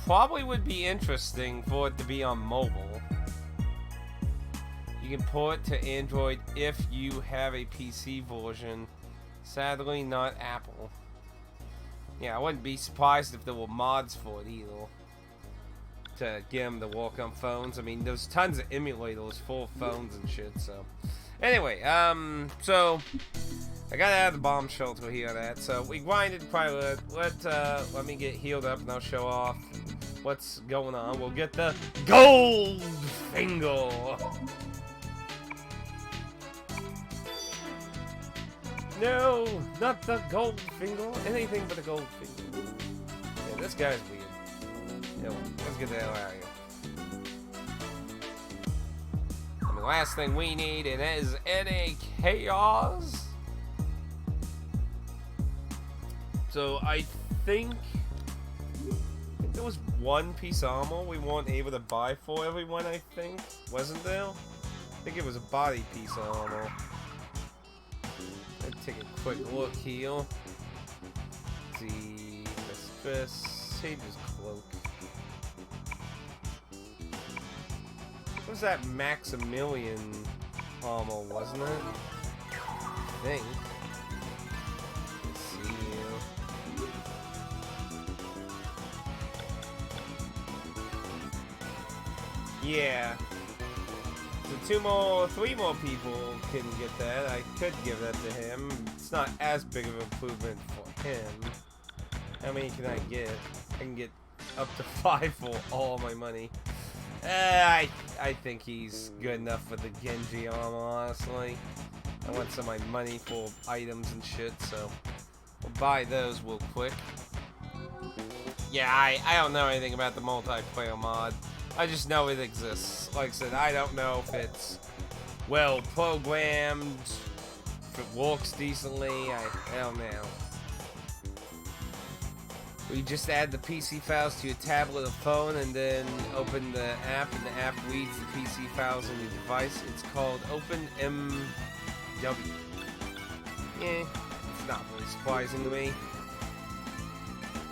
probably would be interesting for it to be on mobile. You can port to Android if you have a PC version. Sadly, not Apple. Yeah, I wouldn't be surprised if there were mods for it either. To get them to work on phones. I mean, there's tons of emulators for phones and shit, so. Anyway, so I got out of the bomb shelter here that. So we grinded quite a bit. Let me get healed up and I'll show off what's going on. We'll get the gold finger. No, not the gold finger. Anything but the gold finger. Yeah, this guy's weird. Yeah, let's get the hell out of here. And the last thing we need, and that is NA Chaos. So I think there was one piece of armor we weren't able to buy for everyone, I think. Wasn't there? I think it was a body piece of armor. Let's take a quick look here. Let's see, Mistress, save his cloak. What was that Maximilian armor, wasn't it? I think. Let's see here. Yeah. So three more people can get that. I could give that to him. It's not as big of an improvement for him. How many can I get? I can get up to 5 for all my money. I think he's good enough for the Genji armor, honestly. I want some of my money for items and shit, so we'll buy those real quick. Yeah, I don't know anything about the multiplayer mod. I just know it exists. Like I said, I don't know if it's well programmed, if it works decently, I don't know. We just add the PC files to your tablet or phone and then open the app, and the app reads the PC files on your device. It's called OpenMW. Yeah, it's not really surprising to me.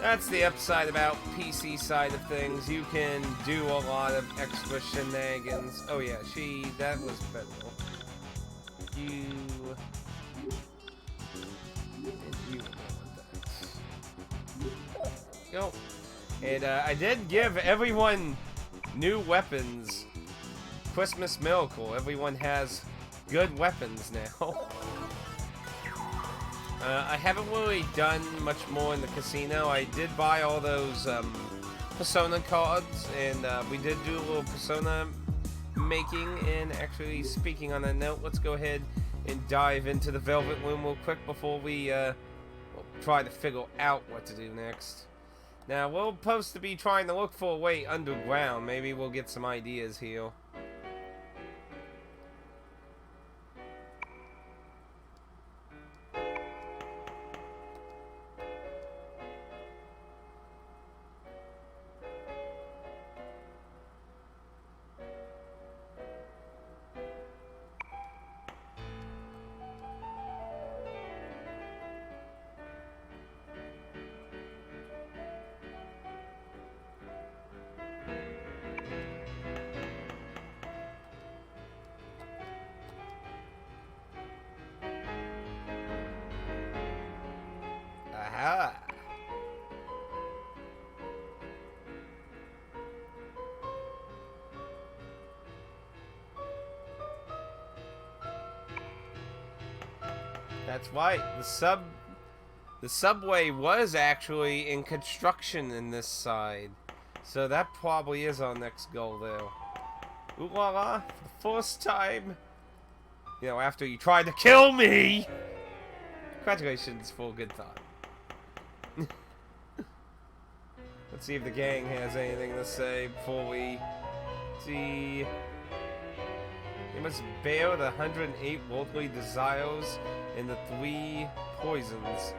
That's the upside about PC side of things. You can do a lot of extra shenanigans. Oh yeah, that was better. You go. And I did give everyone new weapons. Christmas miracle. Everyone has good weapons now. I haven't really done much more in the casino. I did buy all those Persona cards, and we did do a little Persona making. And actually, speaking on that note, let's go ahead and dive into the Velvet Room real quick before we we'll try to figure out what to do next. Now, we're supposed to be trying to look for a way underground. Maybe we'll get some ideas here. Aha! That's right. The subway was actually in construction in this side, so that probably is our next goal there. Ooh la la! For the first time, you know, after you tried to kill me. Congratulations for a good thought. Let's see if the gang has anything to say before we see. You must bear the 108 worldly desires and the 3 poisons.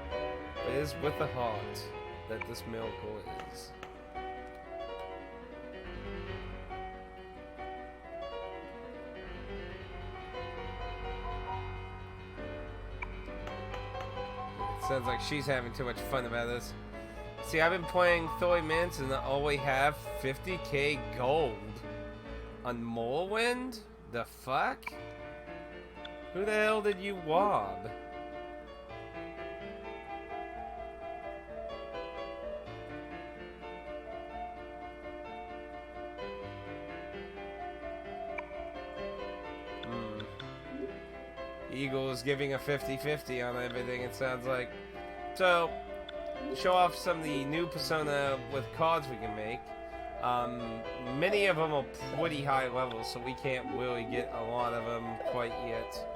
It is with the heart that this miracle is. Sounds like she's having too much fun about this. See, I've been playing Philly Mints and I only have 50k gold on Morrowind? The fuck? Who the hell did you wob? Eagle is giving a 50-50 on everything, it sounds like. So, show off some of the new Persona with cards we can make. Many of them are pretty high levels, so we can't really get a lot of them quite yet.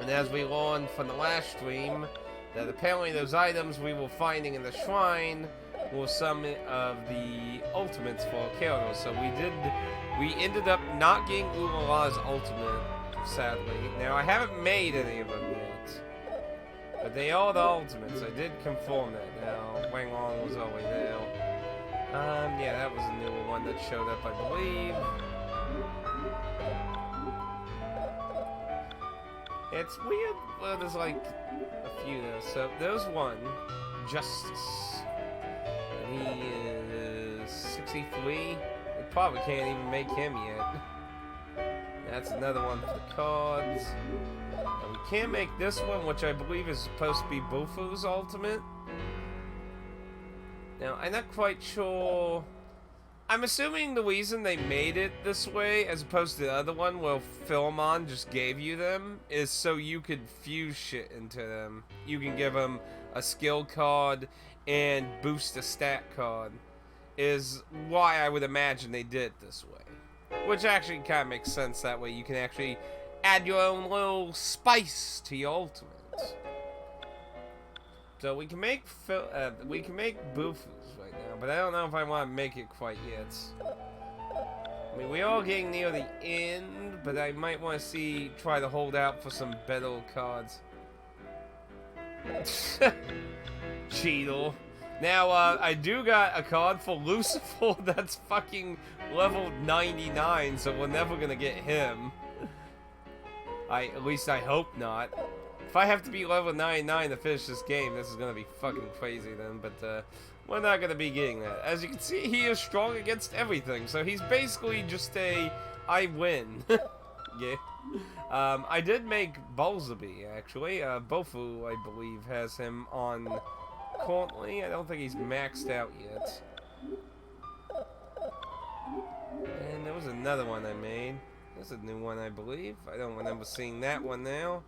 And as we learned from the last stream, that apparently those items we were finding in the shrine were some of the ultimates for Kyoto. So we ended up not getting Ulala's ultimate, sadly. Now, I haven't made any of them yet, but they are the ultimates. I did confirm that. Now, Wang Long was already there. Yeah, that was a new one that showed up, I believe. It's weird. Well, there's like a few there. So there's one, Justice. And he is 63. We probably can't even make him yet. That's another one for the cards. And we can't make this one, which I believe is supposed to be Bufu's ultimate. Now, I'm not quite sure. I'm assuming the reason they made it this way, as opposed to the other one where Philemon just gave you them, is so you could fuse shit into them. You can give them a skill card and boost a stat card, is why I would imagine they did it this way. Which actually kind of makes sense that way. You can actually add your own little spice to your ultimate. So we can make Bufu's right now, but I don't know if I want to make it quite yet. I mean, we are getting near the end, but I might want to try to hold out for some better cards. Cheetle. Now, I do got a card for Lucifer that's fucking level 99, so we're never gonna get him. At least I hope not. If I have to be level 99 to finish this game, this is gonna be fucking crazy then, but we're not gonna be getting that. As you can see, he is strong against everything, so he's basically just a I win. Yeah. I did make Balzabi, actually. Bofu, I believe, has him on currently. I don't think he's maxed out yet. And there was another one I made. There's a new one, I believe. I don't remember seeing that one now.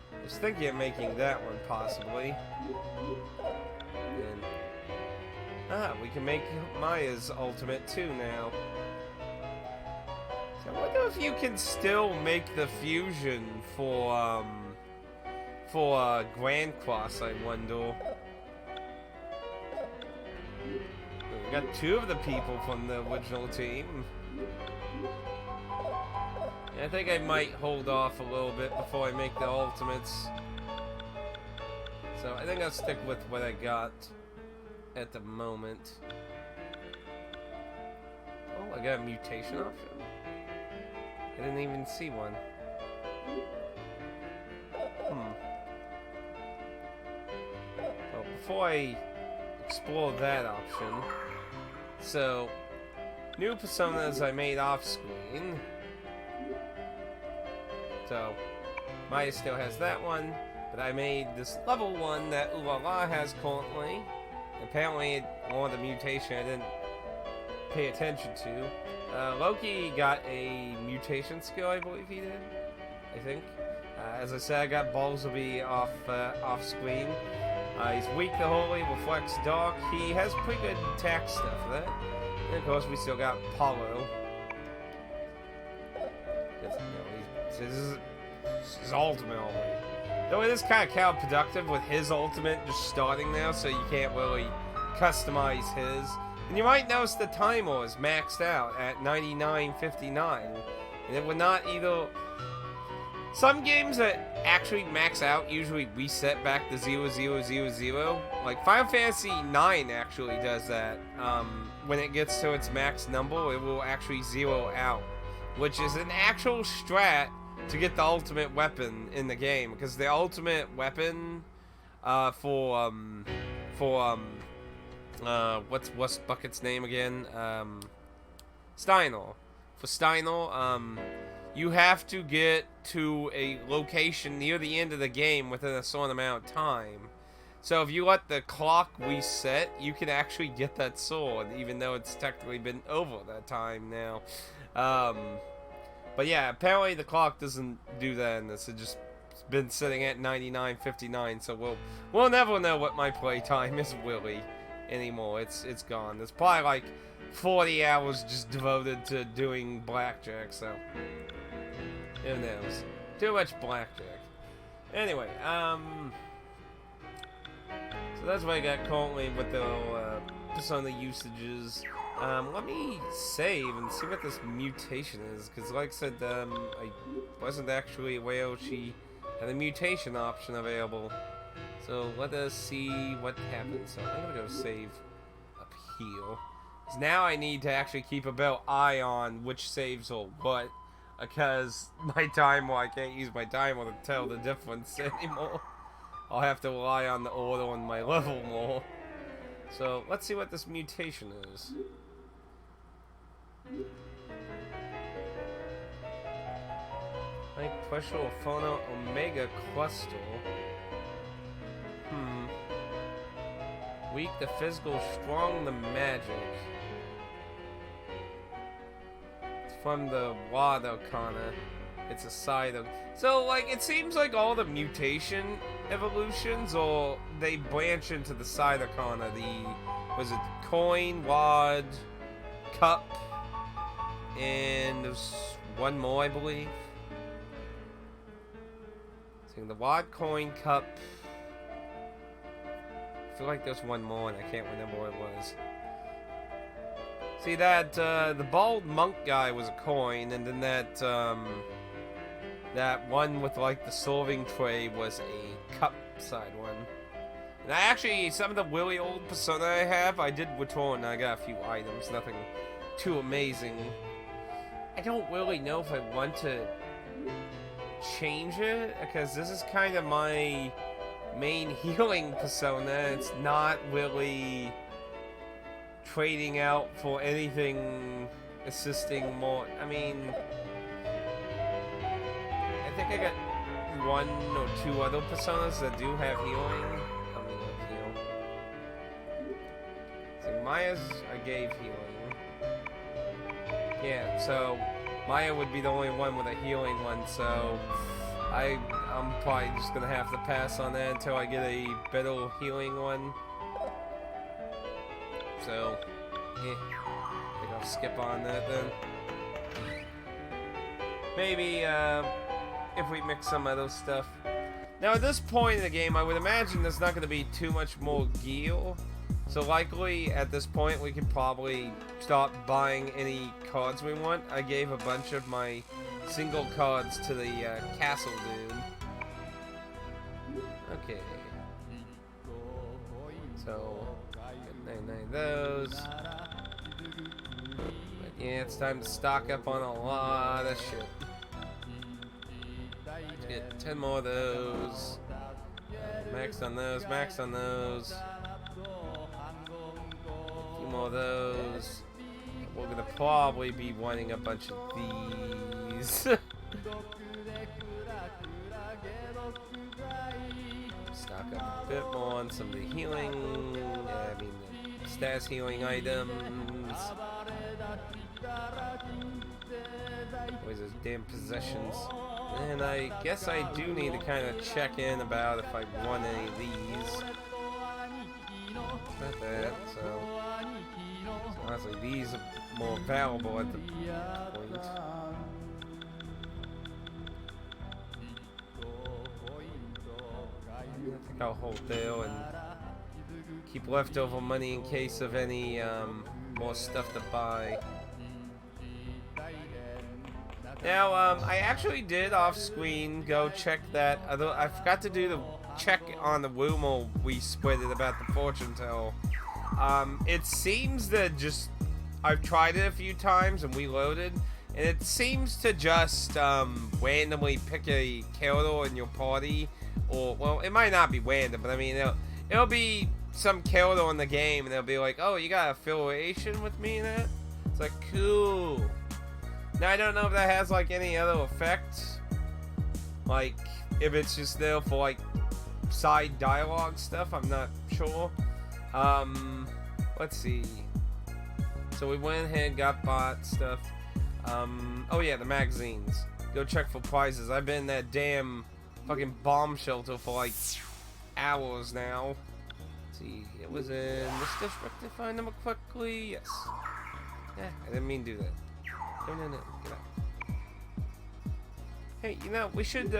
I was thinking of making that one, possibly. And, we can make Maya's ultimate, too, now. So I wonder if you can still make the fusion for Grand Cross, I wonder. We got two of the people from the original team. I think I might hold off a little bit before I make the ultimates. So I think I'll stick with what I got at the moment. Oh, I got a mutation option. I didn't even see one. Well, before I explore that option, so new personas I made off screen. So, Maya still has that one, but I made this level one that Ulala has currently. Apparently, one of the mutation I didn't pay attention to. Loki got a mutation skill, I believe he did. I think. As I said, I got Balzabi off screen. He's weak to holy, reflects dark. He has pretty good attack stuff for that. And of course, we still got Paulo. This is his ultimate already. Though it is kind of counterproductive with his ultimate just starting now, so you can't really customize his. And you might notice the timer is maxed out at 99.59. And it would not either. Some games that actually max out usually reset back to 0000. Like Final Fantasy IX actually does that. When it gets to its max number, it will actually zero out, which is an actual strat to get the ultimate weapon in the game, because the ultimate weapon for what's Bucket's name again? Steiner. For Steiner, you have to get to a location near the end of the game within a certain amount of time. So if you let the clock reset, you can actually get that sword, even though it's technically been over that time now. But yeah, apparently the clock doesn't do that in this. It just been sitting at 99.59, so we'll never know what my playtime is really anymore. It's gone. There's probably like 40 hours just devoted to doing blackjack, so who knows? Too much blackjack. Anyway, so that's what I got currently with the Persona usages. Let me save and see what this mutation is, because like I said, I wasn't actually aware she had a mutation option available. So let us see what happens. So I'm gonna go save up here. So now I need to actually keep a better eye on which saves or what, because my timer, I can't use my timer to tell the difference anymore. I'll have to rely on the order on my level more. So let's see what this mutation is. Like Pressure Phono Omega Cluster. Weak the physical, strong the magic. It's from the Wad Arcana. It's a side of... So, like, it seems like all the mutation evolutions, or they branch into the side Arcana. Was it coin, wad, cup, and there's one more, I believe. So the wad, coin, cup. I feel like there's one more, and I can't remember what it was. See, that, the bald monk guy was a coin, and then that one with, like, the serving tray was a cup side one. And I actually, some of the really old Persona I have, I did return, I got a few items, nothing too amazing. I don't really know if I want to change it, because this is kind of my main healing Persona. It's not really trading out for anything assisting more. I mean, I think I got one or two other Personas that do have healing. I mean, heal. See, Maya's, I gave healing. Yeah, so Maya would be the only one with a healing one, so I'm probably just gonna have to pass on that until I get a better healing one. So, yeah, I think I'll skip on that then. Maybe, if we mix some other stuff. Now, at this point in the game, I would imagine there's not gonna be too much more gear. So likely, at this point, we could probably start buying any cards we want. I gave a bunch of my single cards to the castle dude. Okay. So, get 99 of those. But yeah, it's time to stock up on a lot of shit. Let's get 10 more of those. Max on those, max on those. A few more of those. We're gonna probably be wanting a bunch of these. Stock up a bit more on some of the healing, I mean the stats healing items. Where's those damn possessions? And I guess I do need to kind of check in about if I want any of these. Not that, so honestly these are more valuable at the point. I think I'll hold there and keep leftover money in case of any more stuff to buy. Now, I actually did off-screen go check that. Although I forgot to do the check on the rumor we split it about the fortune tell. It seems that just I've tried it a few times and reloaded, and it seems to just randomly pick a character in your party. Or, well, it might not be random, but I mean, it'll be some character in the game and they'll be like, oh, you got affiliation with me in that? It's like, cool. Now, I don't know if that has, like, any other effects. Like, if it's just there for, like, side dialogue stuff, I'm not sure. Let's see. So we went ahead, got bought stuff. Oh yeah, the magazines. Go check for prizes. I've been in that damn fucking bomb shelter for like hours now. Let's see, it was in this district to find them quickly. Yes. Yeah, I didn't mean to do that. No, get out. Hey, you know, we should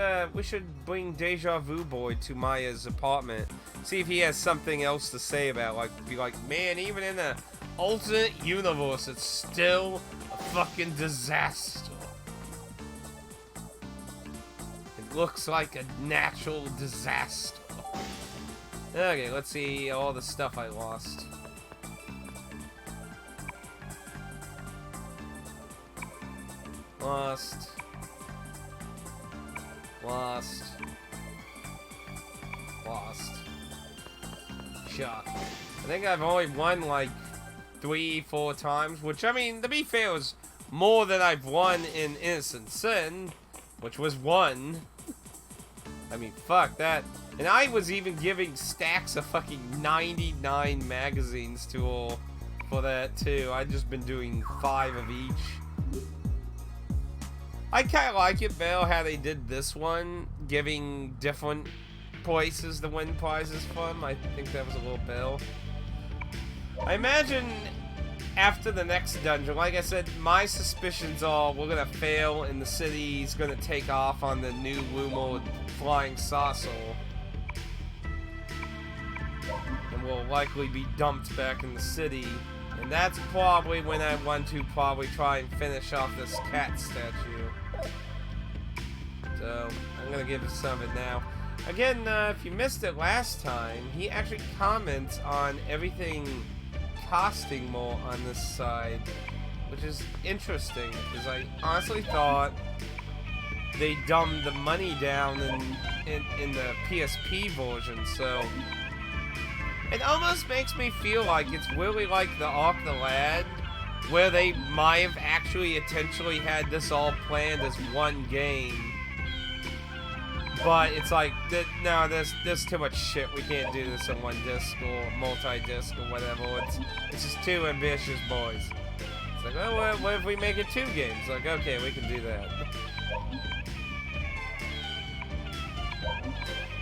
bring Deja Vu Boy to Maya's apartment. See if he has something else to say about, like, be like, man, even in the alternate universe, it's still a fucking disaster. It looks like a natural disaster. Okay, let's see all the stuff I lost. Lost. Shock. I think I've only won like 3-4 times, which, I mean, to be fair, is more than I've won in Innocent Sin, which was 1. I mean, fuck that. And I was even giving stacks of fucking 99 magazines to all for that too. I've just been doing 5 of each. I kind of like it better how they did this one, giving different places to win prizes from. I think that was a little better. I imagine after the next dungeon, like I said, my suspicions are we're gonna fail and the city's gonna take off on the new rumored flying saucer. And we'll likely be dumped back in the city. And that's probably when I want to probably try and finish off this cat statue. So, I'm gonna give it some of it now. Again, if you missed it last time, he actually comments on everything costing more on this side, which is interesting, because I honestly thought they dumbed the money down in the PSP version, so it almost makes me feel like it's really like the Ark the Lad, where they might have actually intentionally had this all planned as one game. But it's like, no, there's too much shit. We can't do this in one disc or multi-disc or whatever. It's just too ambitious, boys. It's like, oh, what if we make it 2 games? Like, okay, we can do that.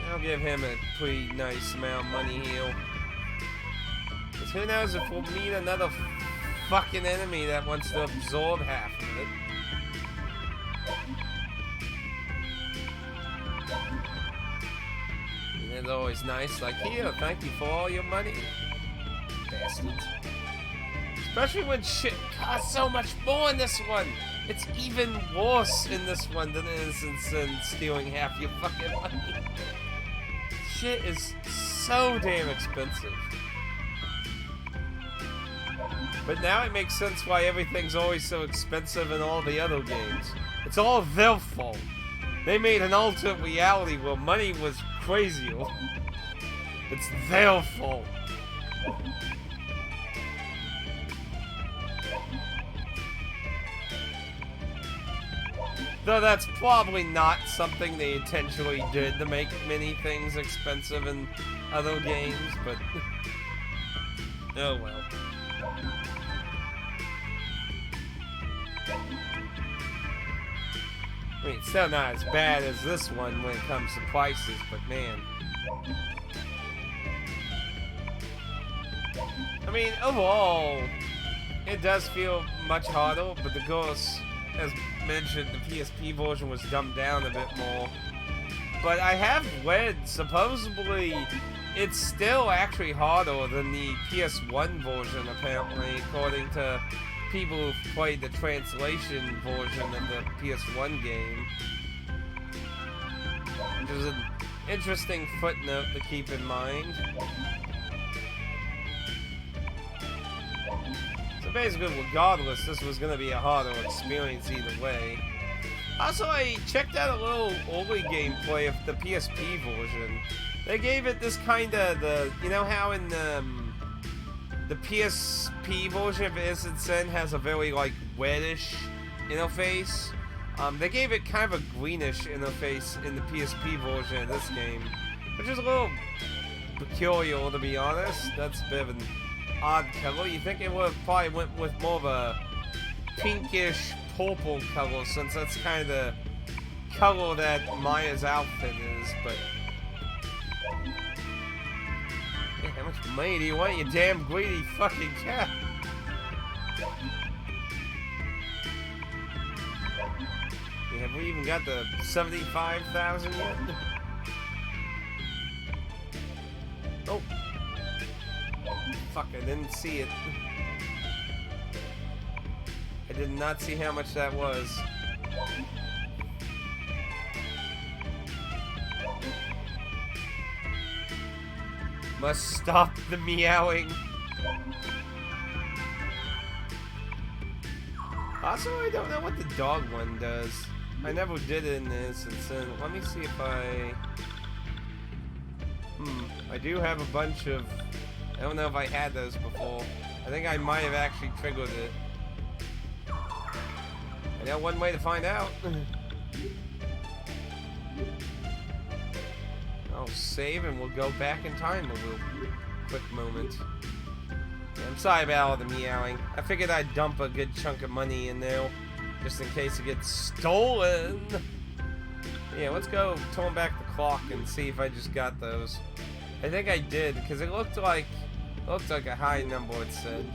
I'll give him a pretty nice amount of money here. Because who knows if we'll meet another fucking enemy that wants to absorb half of it. It's always nice, like, here, thank you for all your money. Bastards. Especially when shit costs so much more in this one. It's even worse in this one than Innocent Sin stealing half your fucking money. Shit is so damn expensive. But now it makes sense why everything's always so expensive in all the other games. It's all their fault. They made an alternate reality where money was crazier. It's their fault. Though that's probably not something they intentionally did to make many things expensive in other games, but oh well. I mean, it's still not as bad as this one when it comes to prices, but man. I mean, overall, it does feel much harder, but of course, as mentioned, the PSP version was dumbed down a bit more. But I have read, supposedly, it's still actually harder than the PS1 version, apparently, according to people who've played the translation version of the PS1 game. Which is an interesting footnote to keep in mind. So basically, regardless, this was going to be a harder experience either way. Also, I checked out a little early gameplay of the PSP version. They gave it this kind of you know how in the PSP version of Innocent has a very like reddish interface. They gave it kind of a greenish interface in the PSP version of this game, which is a little peculiar to be honest. That's a bit of an odd color. You think it would have probably went with more of a pinkish purple color, since that's kind of the color that Maya's outfit is, but yeah, how much money do you want, you damn greedy fucking cat? Yeah, have we even got the 75,000 yet? Oh. Fuck, I didn't see it. I did not see how much that was. Must stop the meowing. Also, I don't know what the dog one does. I never did it in this, and so let me see if I do have a bunch of... I don't know if I had those before. I think I might have actually triggered it. I know one way to find out. I'll save and we'll go back in time a little quick moment. Yeah, I'm sorry about all the meowing. I figured I'd dump a good chunk of money in there just in case it gets stolen. Yeah, let's go turn back the clock and see if I just got those. I think I did, because it looked like a high number, it said.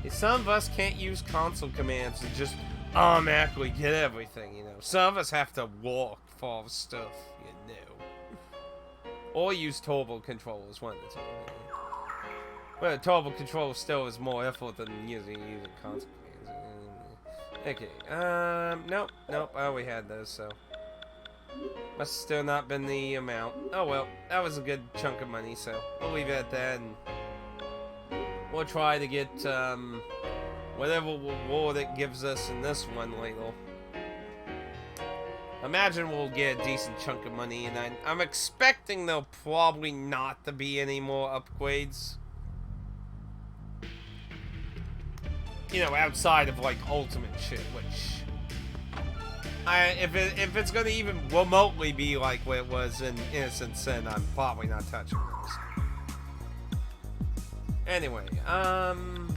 Yeah, some of us can't use console commands to just automatically get everything, you know. Some of us have to walk for all the stuff, you know. Or use turbo controllers, one of the two. Well, turbo controller still is more effort than using console commands. Okay, nope, I already had those, so. Must have still not been the amount. Oh well, that was a good chunk of money, so we'll leave it at that, and we'll try to get, whatever reward it gives us in this one later. Imagine we'll get a decent chunk of money, and I'm expecting there'll probably not to be any more upgrades. You know, outside of, like, ultimate shit, which... if it's gonna even remotely be like what it was in Innocent Sin, I'm probably not touching those. Anyway,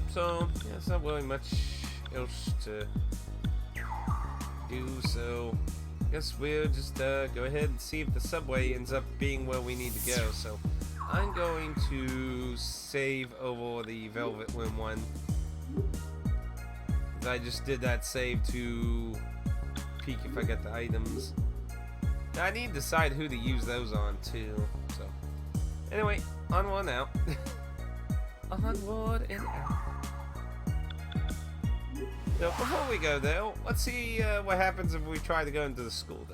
so, yeah, it's not really much else to do, so I guess we'll just go ahead and see if the subway ends up being where we need to go. So I'm going to save over the Velvet Room one. I just did that save to peek if I got the items. Now, I need to decide who to use those on too. So anyway, onward and out. Onward and out. So before we go though, let's see what happens if we try to go into the school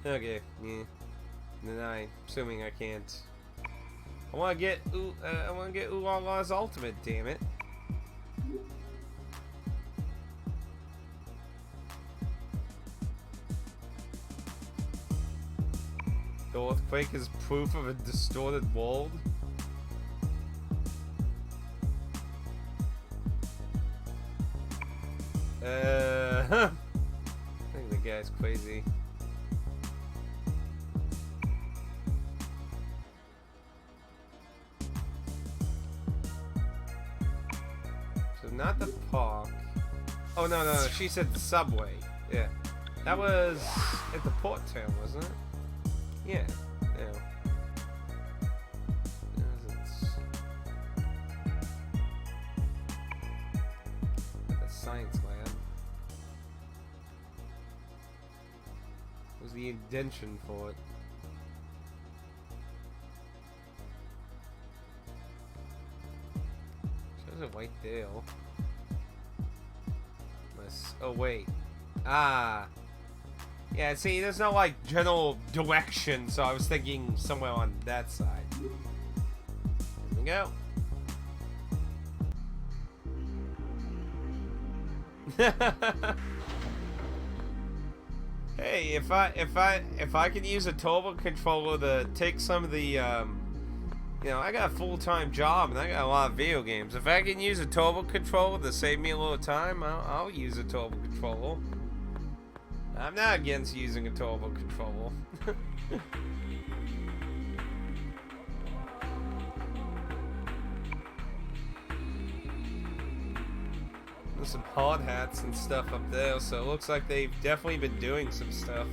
though. Okay, yeah. Then I'm assuming I can't. I want to get Ulala's ultimate, damn it. The earthquake is proof of a distorted world. I think the guy's crazy. So not the park. Oh no, she said the subway. Yeah. That was at the port town, wasn't it? Yeah. Science lab. What was the indention for it? Shows a white tail. Oh wait. Ah. Yeah, see, there's no like general direction, so I was thinking somewhere on that side. Here we go. Hey, if I can use a turbo controller to take some of the you know, I got a full-time job and I got a lot of video games. If I can use a turbo controller to save me a little time, I'll use a turbo controller. I'm not against using a turbo controller. There's some hard hats and stuff up there, so it looks like they've definitely been doing some stuff.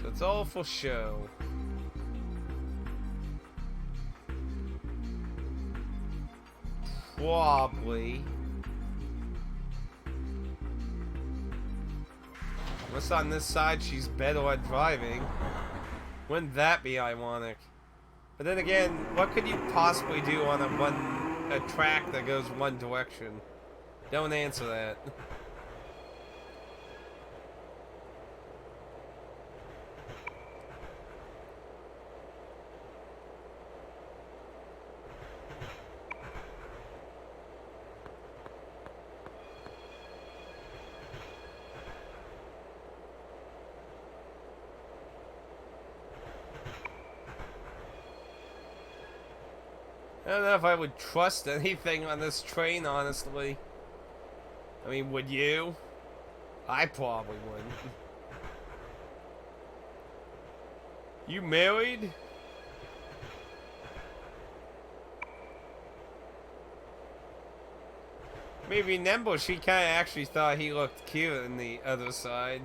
So it's all for show. Probably. Unless on this side she's better at driving. Wouldn't that be ironic? But then again, what could you possibly do on a track that goes one direction? Don't answer that. I don't know if I would trust anything on this train, honestly. I mean, would you? I probably wouldn't. You married? Maybe Nembo, she kind of actually thought he looked cute on the other side.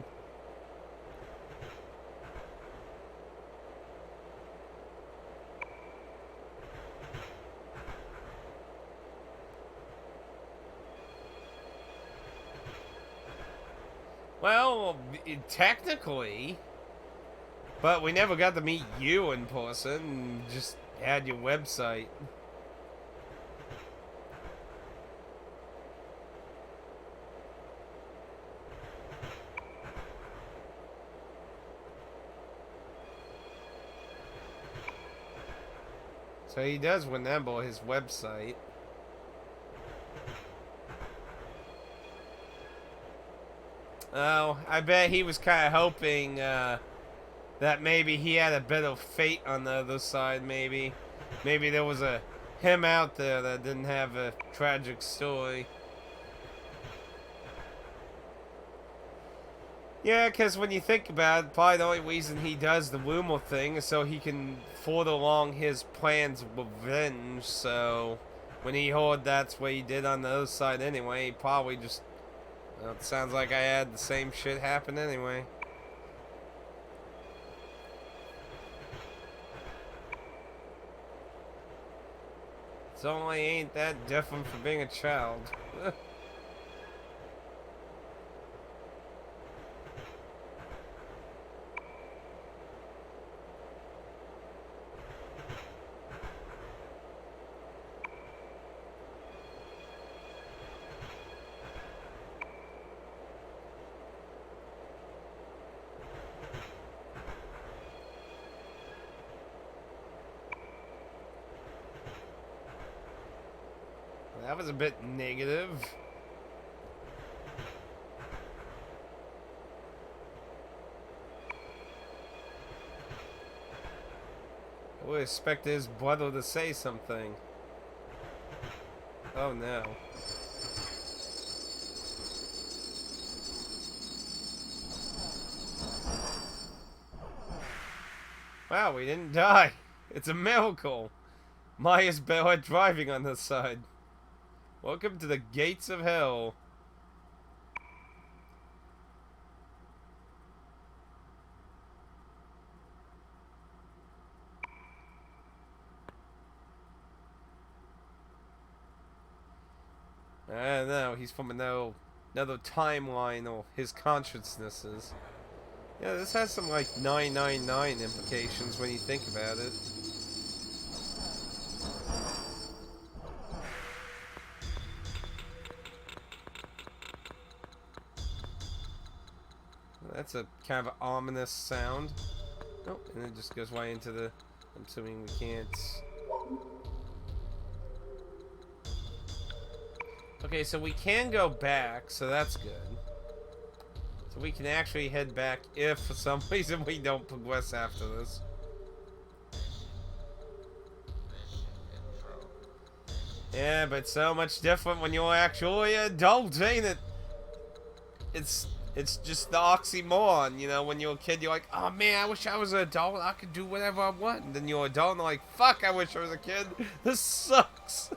Well, technically, but we never got to meet you in person. Just had your website. So he does remember his website. Oh, I bet he was kind of hoping that maybe he had a bit of fate on the other side, maybe. Maybe there was a him out there that didn't have a tragic story. Yeah, because when you think about it, probably the only reason he does the rumor thing is so he can further along his plans of revenge, so when he heard that's what he did on the other side anyway, he probably just... Well, it sounds like I had the same shit happen anyway. It only ain't that different from being a child. That was a bit negative. I would expect his brother to say something. Oh no. Wow, we didn't die. It's a miracle. Maya's better at driving on this side. Welcome to the gates of hell. I don't know, he's from another timeline, or his consciousnesses. Yeah, this has some like 999 implications when you think about it. That's a kind of ominous sound. Oh, and it just goes right into the... I'm assuming we can't... Okay, so we can go back, so that's good. So we can actually head back if for some reason we don't progress after this. Yeah, but so much different when you're actually an adult, ain't it? It's just the oxymoron, you know, when you're a kid, you're like, oh man, I wish I was an adult, I could do whatever I want. And then you're an adult and like, fuck, I wish I was a kid. This sucks.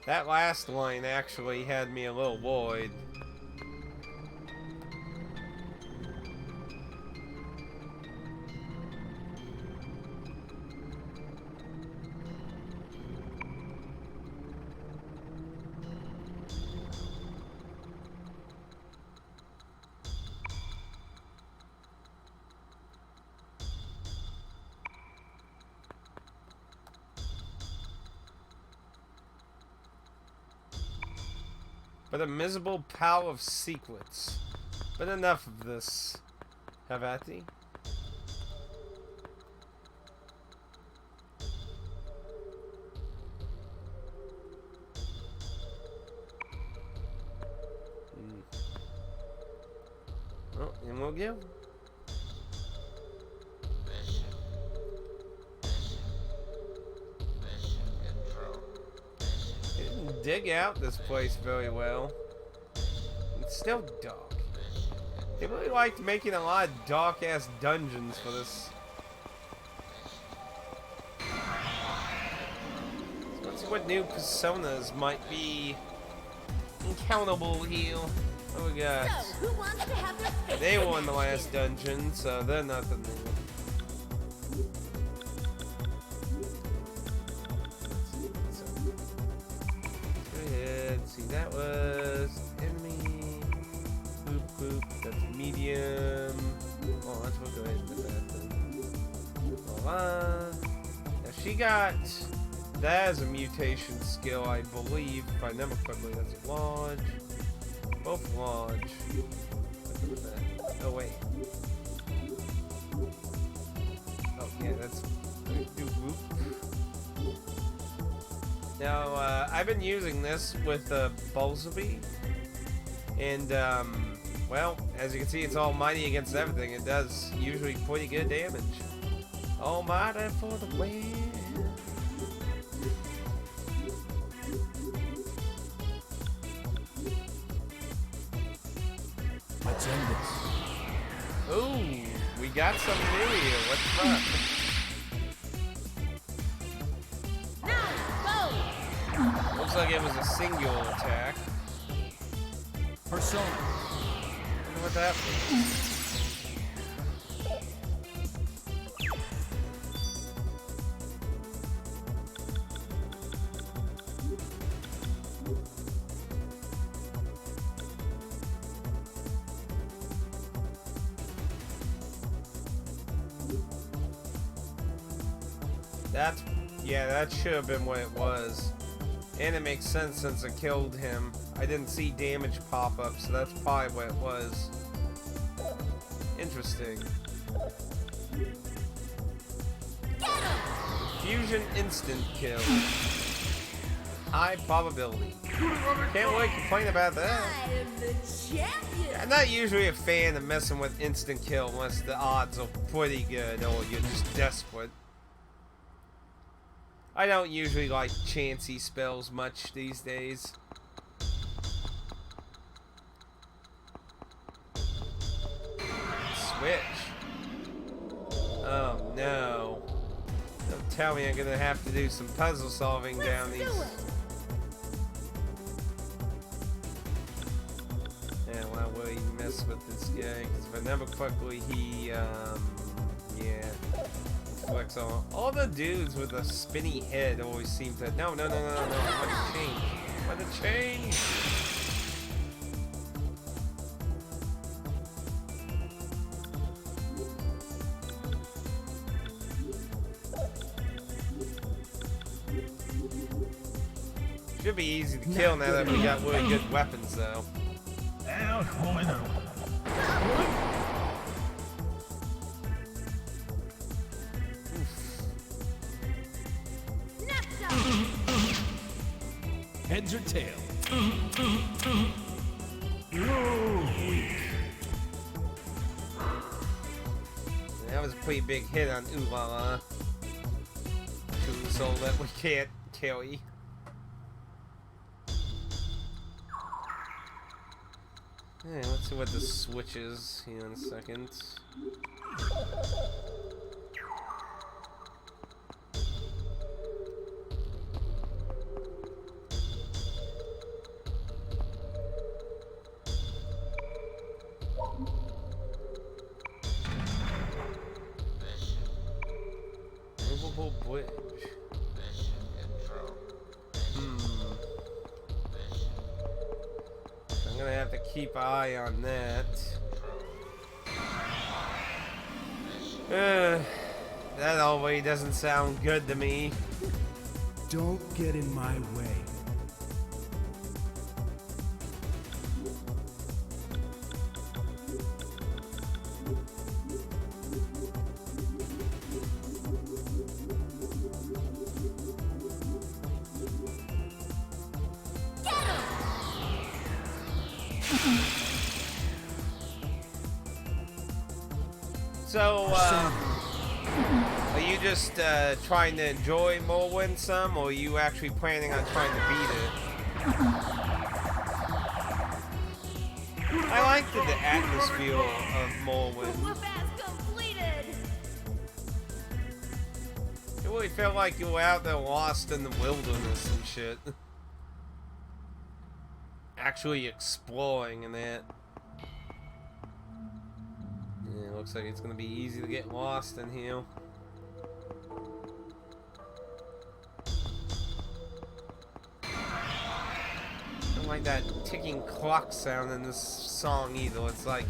That last line actually had me a little worried. But a miserable pile of secrets. But enough of this, Havati. Oh, and we'll go. Dig out this place very well. It's still dark. They really liked making a lot of dark-ass dungeons for this. So let's see what new personas might be encountable here. What we got? So, who wants to have their face They were in the last dungeon, so they're nothing new. See, that was enemy. Boop, boop. That's medium. Oh, let's go ahead and do that then. Voila. Now she got that as a mutation skill, I believe. If I remember correctly, that's large. Both large. Look at that. Oh, wait. Oh, yeah, that's. Do whoop. Now, I've been using this with Bolsby, and, well, as you can see, it's almighty against everything. It does usually pretty good damage. Almighty for the win. Ooh, we got something new here. What the fuck? Looks like it was a singular attack. Persona. Wonder what that was. Yeah, that should have been what it was. And it makes sense since it killed him. I didn't see damage pop up, so that's probably what it was. Interesting. Fusion instant kill. High probability. Can't really complain about that. I am the champion. I'm not usually a fan of messing with instant kill unless the odds are pretty good or you're just desperate. I don't usually like chancy spells much these days. Switch. Oh no. Don't tell me I'm gonna have to do some puzzle solving down these. Yeah, well, will you mess with this guy? Because if I remember correctly, he, yeah. Flex on. All the dudes with a spinny head always seem to. No. I want to change. Should be easy to kill now that we got really good weapons, though. Heads or tails? That was a pretty big hit on Ulala. So that we can't carry. Hey, let's see what the switch is here in a second. Movable bridge. I'm gonna have to keep an eye on that. That already doesn't sound good to me. Don't get in my way. So, are you just trying to enjoy Morrowind some, or are you actually planning on trying to beat it? I liked the atmosphere of Morrowind. Whoop-ass completed. It really felt like you were out there lost in the wilderness and shit. Actually exploring and that. Yeah, looks like it's gonna be easy to get lost in here. I don't like that ticking clock sound in this song either. It's like,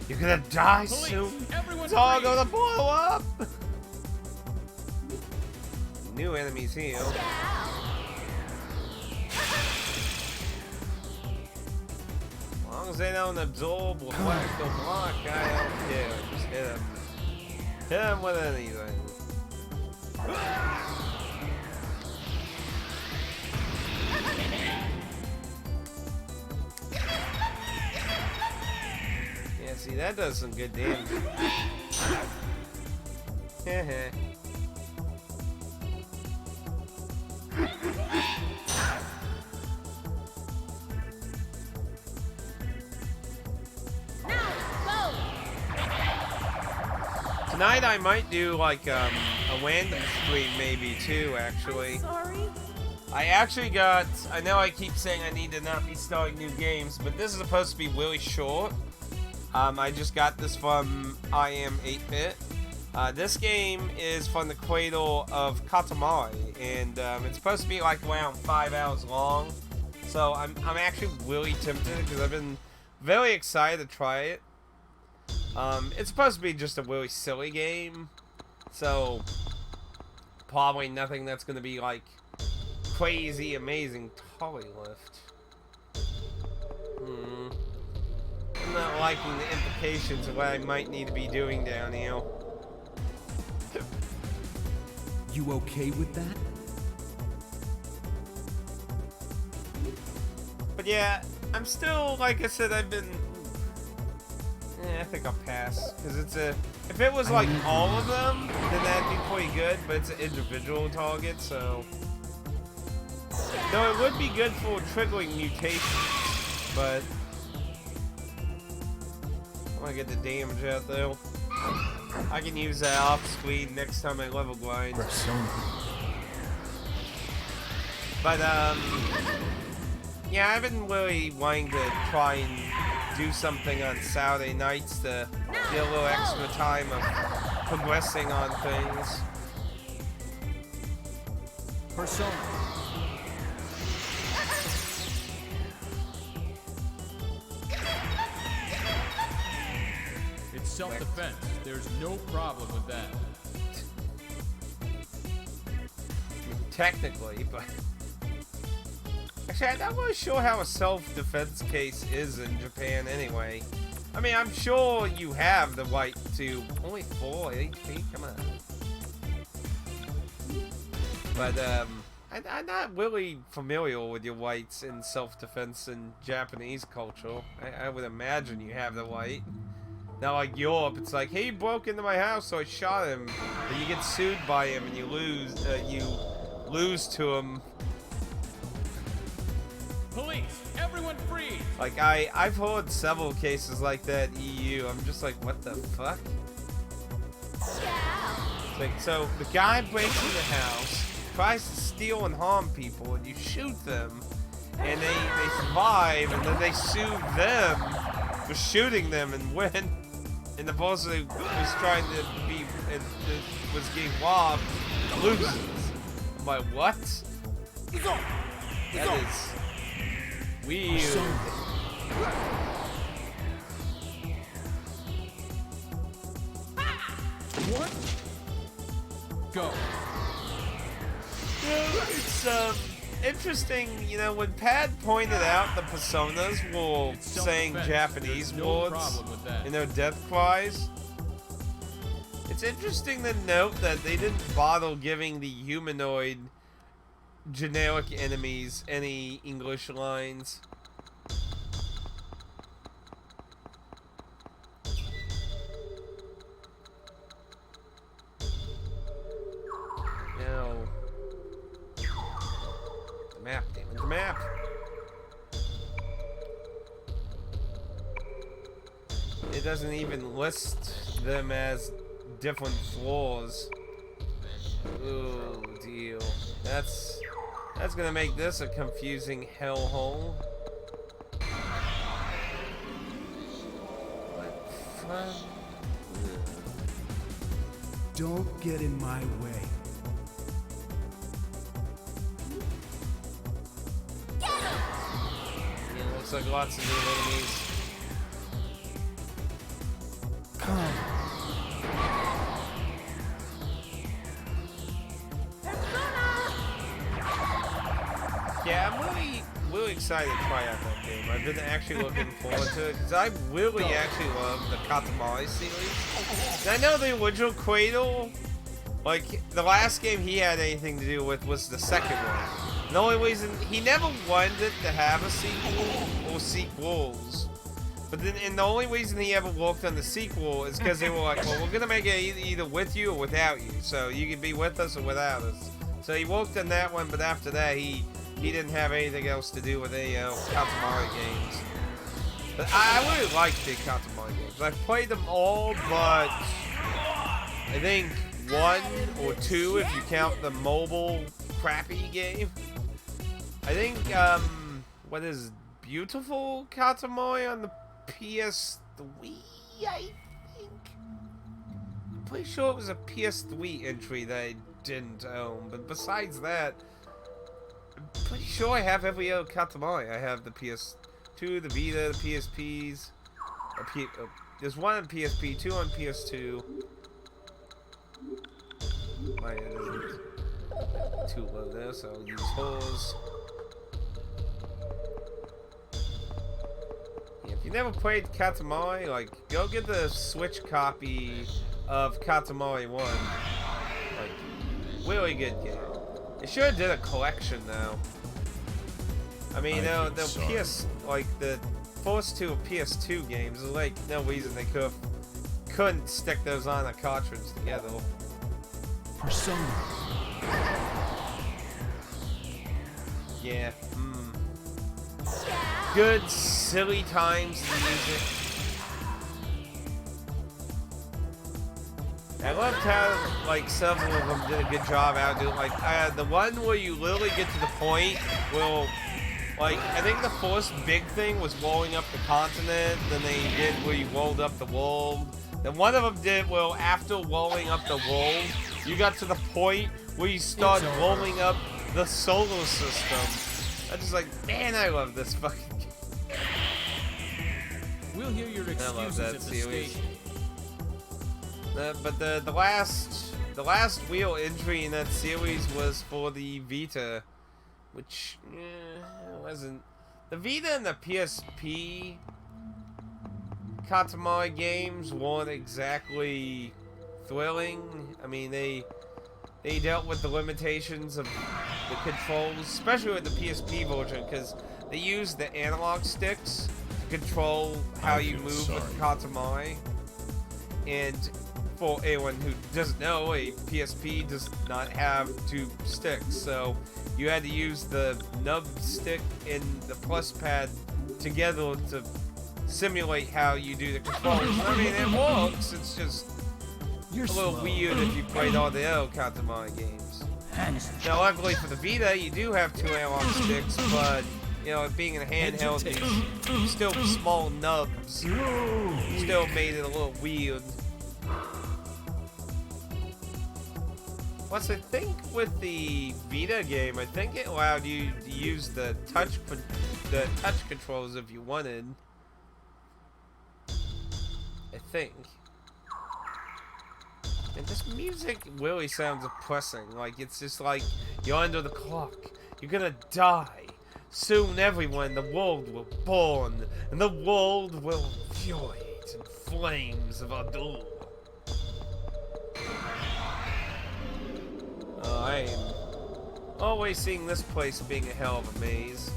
you're gonna die soon. It's all gonna blow up. New enemies here. As long as they don't absorb or whack the block, I don't care. Just hit him. Hit him with anything. Yeah, see, that does some good damage. Heh. Tonight I might do like a random stream maybe too, actually. Sorry. I actually got, I know I keep saying I need to not be starting new games, but this is supposed to be really short. I just got this from I Am 8-Bit. This game is from the cradle of Katamari, and it's supposed to be like around 5 hours long. So I'm actually really tempted because I've been very excited to try it. It's supposed to be just a really silly game, so probably nothing that's going to be like crazy, amazing Tolly lift. I'm not liking the implications of what I might need to be doing down here. You okay with that? But yeah, I'm still, like I said, I've been... I think I'll pass, because it's a... If it was like all of them, then that'd be pretty good, but it's an individual target, so... Though it would be good for triggering mutations, but... I want to get the damage out though. I can use that off screen next time I level grind. But, yeah, I've been really wanting to try and do something on Saturday nights to get a little extra time of progressing on things. Persona. It's self-defense. There's no problem with that. Technically, but I Actually, I'm not really sure how a self-defense case is in Japan anyway. I mean, I'm sure you have the right to... Only 4 HP? Come on. But, I'm not really familiar with your rights in self-defense in Japanese culture. I would imagine you have the right. Not like Europe, it's like, hey, he broke into my house, so I shot him. But you get sued by him and you lose to him. Police, everyone freeze! Like, I've heard several cases like that in EU. I'm just like, what the fuck? It's like, so the guy breaks in the house, tries to steal and harm people, and you shoot them, and they survive, and then they sue them for shooting them and win. And the person who was trying to be, was getting robbed, loses. I'm like, what? That is weird. What? Go. It's interesting, you know, when Pad pointed out the personas were saying Japanese words in their death cries. It's interesting to note that they didn't bother giving the humanoid generic enemies any English lines. No. The map, damn it, the map! It doesn't even list them as different floors. Ooh, deal. That's gonna make this a confusing hellhole. What fun? Don't get in my way. Yeah, looks like lots of new enemies. Yeah, I'm really excited to try out that game. I've been actually looking forward to it because I really actually love the Katamari series. And I know the original Cradle, like the last game he had anything to do with was the second one. The only reason he never wanted it to have a sequel or sequels. But then, and the only reason he ever worked on the sequel is because they were like, well, we're gonna make it either with you or without you, so you can be with us or without us. So he worked on that one, but after that, he didn't have anything else to do with any Katamari games. But I really like the Katamari games. I've played them all, but I think 1 or 2 if you count the mobile crappy game. I think what is Beautiful Katamari on the PS3, I think? I'm pretty sure it was a PS3 entry that I didn't own, but besides that, I'm pretty sure I have every other Katamari. I have the PS2, the Vita, the PSPs. There's 1 on PSP, 2 on PS2. Mine isn't too low there, so I'll use hose. If you never played Katamari, like, go get the Switch copy of Katamari 1. Like, really good game. They should have did a collection now. I mean, the the first 2 PS2 games, there's like no reason they couldn't stick those on a cartridge together. Persona. Yeah. Good, silly times in music. I loved how, like, several of them did a good job out doing, like, the one where you literally get to the point where, like, I think the first big thing was rolling up the continent, then they did where you rolled up the world. Then one of them did, well, after rolling up the world, you got to the point where you start rolling up the solar system. I'm just like, man, I love this fucking game. We'll hear your excuses at the station. But the last real entry in that series was for the Vita, which wasn't. The Vita and the PSP Katamari games weren't exactly thrilling. I mean, they dealt with the limitations of the controls, especially with the PSP version, because they used the analog sticks to control how you move with Katamari. And for anyone who doesn't know, a PSP does not have two sticks, so you had to use the nub stick and the plus pad together to simulate how you do the controls. I mean, it works, it's just a little weird if you played all the other Katamari games. Now, luckily for the Vita, you do have two analog sticks, but, you know, being in a handheld, these still small nubs still made it a little weird. Plus, I think with the Vita game, I think it allowed you to use the touch controls if you wanted. I think. And this music really sounds oppressing. Like, it's just like, you're under the clock. You're gonna die. Soon everyone in the world will burn, and the world will infuriate in flames of ardor. I am always seeing this place being a hell of a maze.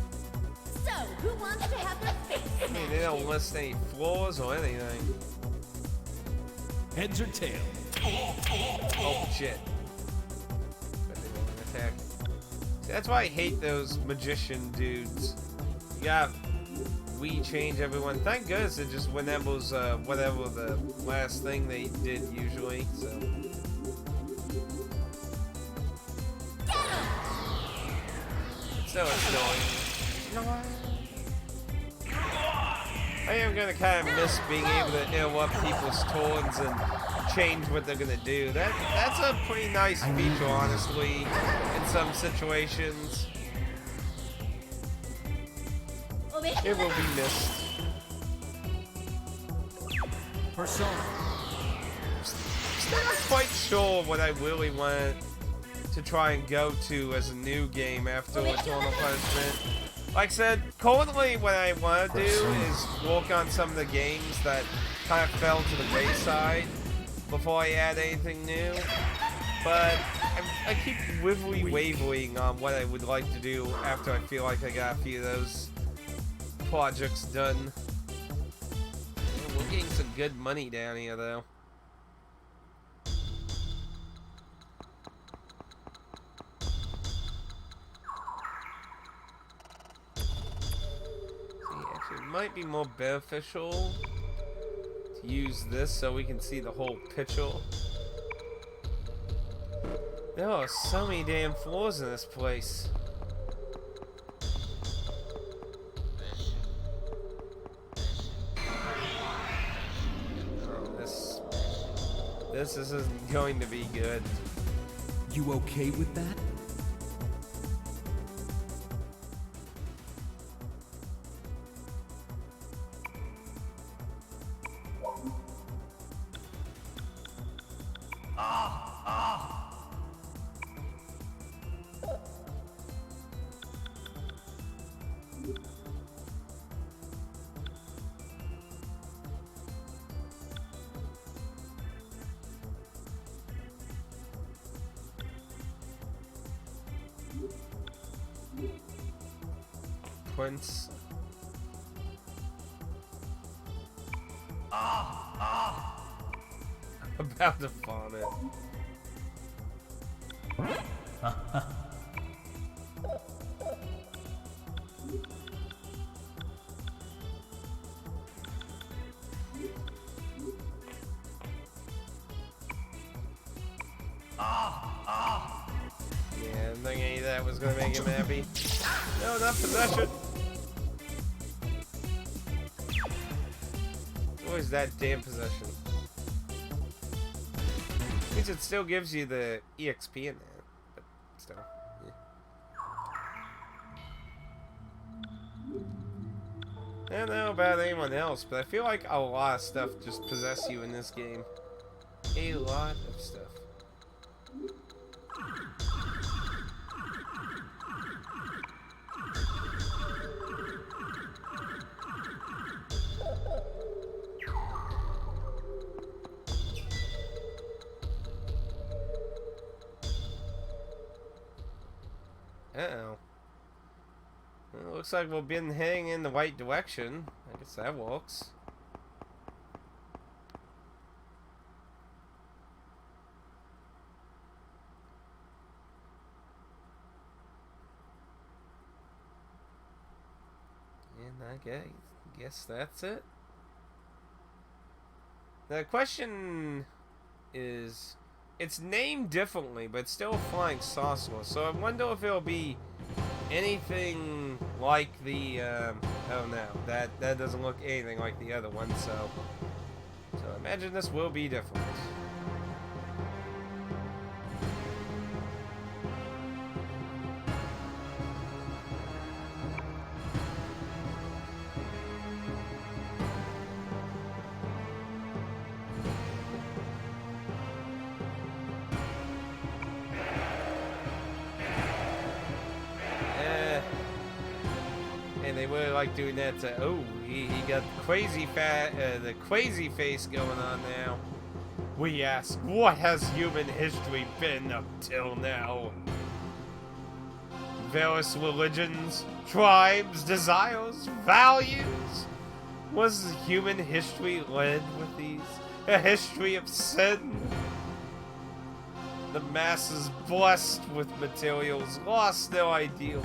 So, who wants to have their face I mean, they don't list any flaws or anything. Heads or tails? Oh, shit. But they don't attack. See, that's why I hate those magician dudes. You got we change everyone. Thank goodness it just whenever's whatever the last thing they did usually, so. So annoying. I am gonna kind of miss being able to interrupt people's turns and change what they're gonna do. That's a pretty nice feature, honestly, in some situations. It will be missed. Persona. Still not quite sure what I really want to try and go to as a new game after Eternal Punishment. Like I said, currently what I want to do is work on some of the games that kind of fell to the wayside before I add anything new. But I keep wavering on what I would like to do after I feel like I got a few of those projects done. We're getting some good money down here, though. It might be more beneficial to use this so we can see the whole picture. There are so many damn floors in this place. Oh, this isn't going to be good. You okay with that? Prince. About to vomit. Yeah, I didn't think any of that was gonna make him happy. No, not possession. Always that damn possession. Means it still gives you the EXP in there, but still. Yeah. I don't know about anyone else, but I feel like a lot of stuff just possess you in this game. A lot of stuff. Uh-oh. Well, looks like we've been heading in the right direction. I guess that works. And I guess that's it. The question is, it's named differently, but it's still a flying saucer. So I wonder if it'll be anything like the, oh no, that doesn't look anything like the other one, so I imagine this will be different. And they really like doing that to, oh, he got the crazy face going on now. We ask, what has human history been up till now? Various religions, tribes, desires, values? Was human history led with these? A history of sin? The masses blessed with materials lost their ideals.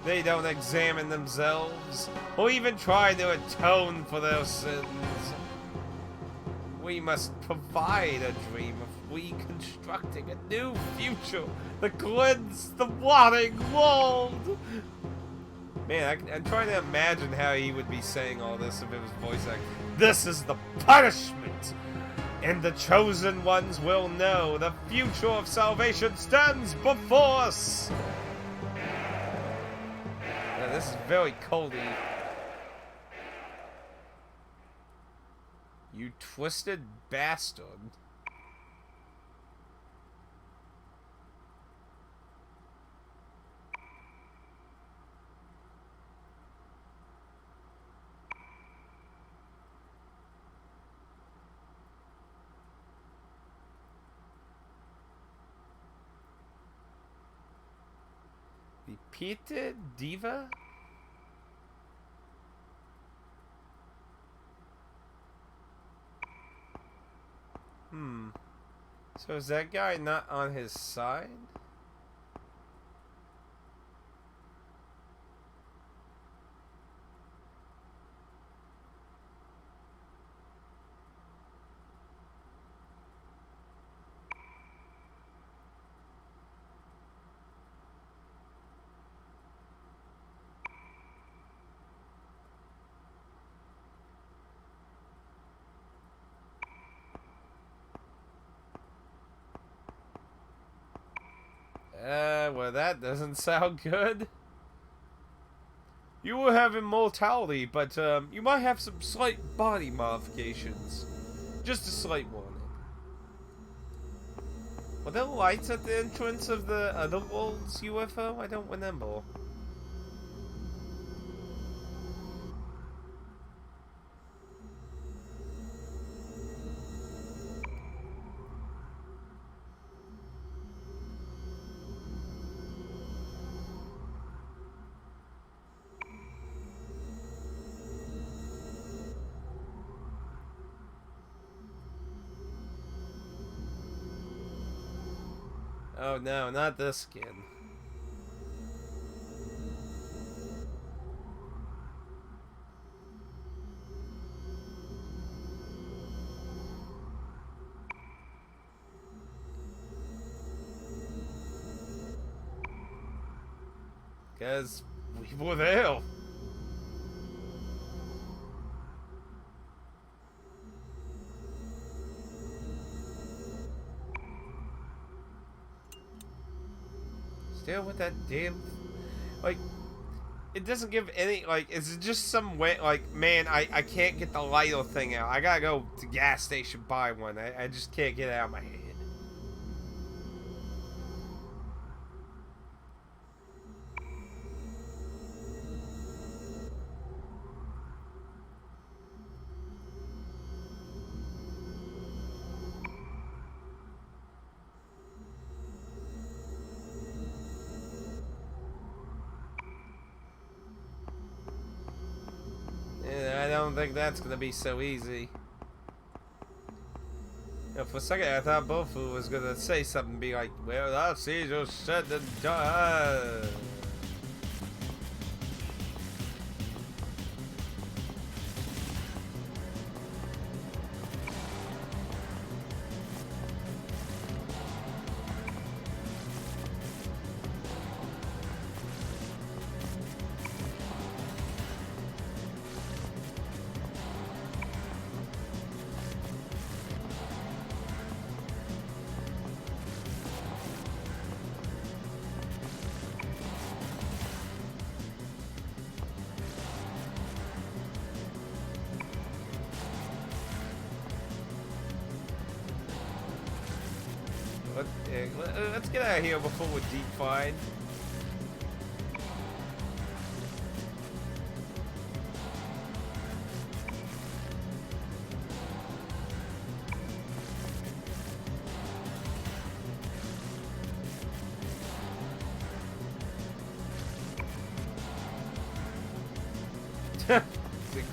They don't examine themselves, or even try to atone for their sins. We must provide a dream of reconstructing a new future that cleanses the rotting world. Man, I'm trying to imagine how he would be saying all this if it was voice acting. This is the punishment, and the chosen ones will know the future of salvation stands before us. This is very Cody. You twisted bastard. Repeated diva? So is that guy not on his side? Well, that doesn't sound good. You will have immortality, but you might have some slight body modifications. Just a slight warning. Were there lights at the entrance of the Otherworld's UFO? I don't remember. Oh no, not this skin. Because we were there. Still with that damn, like, it doesn't give any, like, is it just some way, like, man, I can't get the lighter thing out. I gotta go to gas station buy one. I just can't get it out of my head. don't think that's gonna be so easy. You know, for a second, I thought Bofu was gonna say something, be like, "Well, I'll see you shut the door." Let's get out of here before we're deep fried.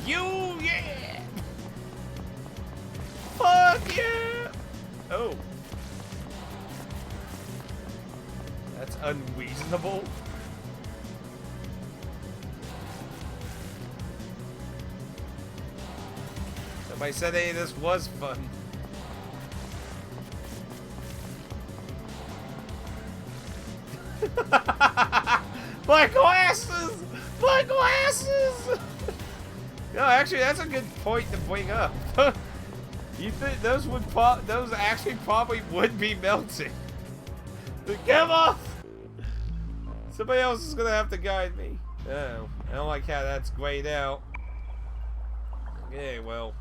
You, yeah! Fuck yeah! Oh. That's unreasonable. Somebody said, hey, this was fun. My glasses! My glasses! No, actually, that's a good point to bring up. You think those would those actually probably would be melting? Get off! Somebody else is gonna have to guide me. Oh, I don't like how that's grayed out. Okay, well,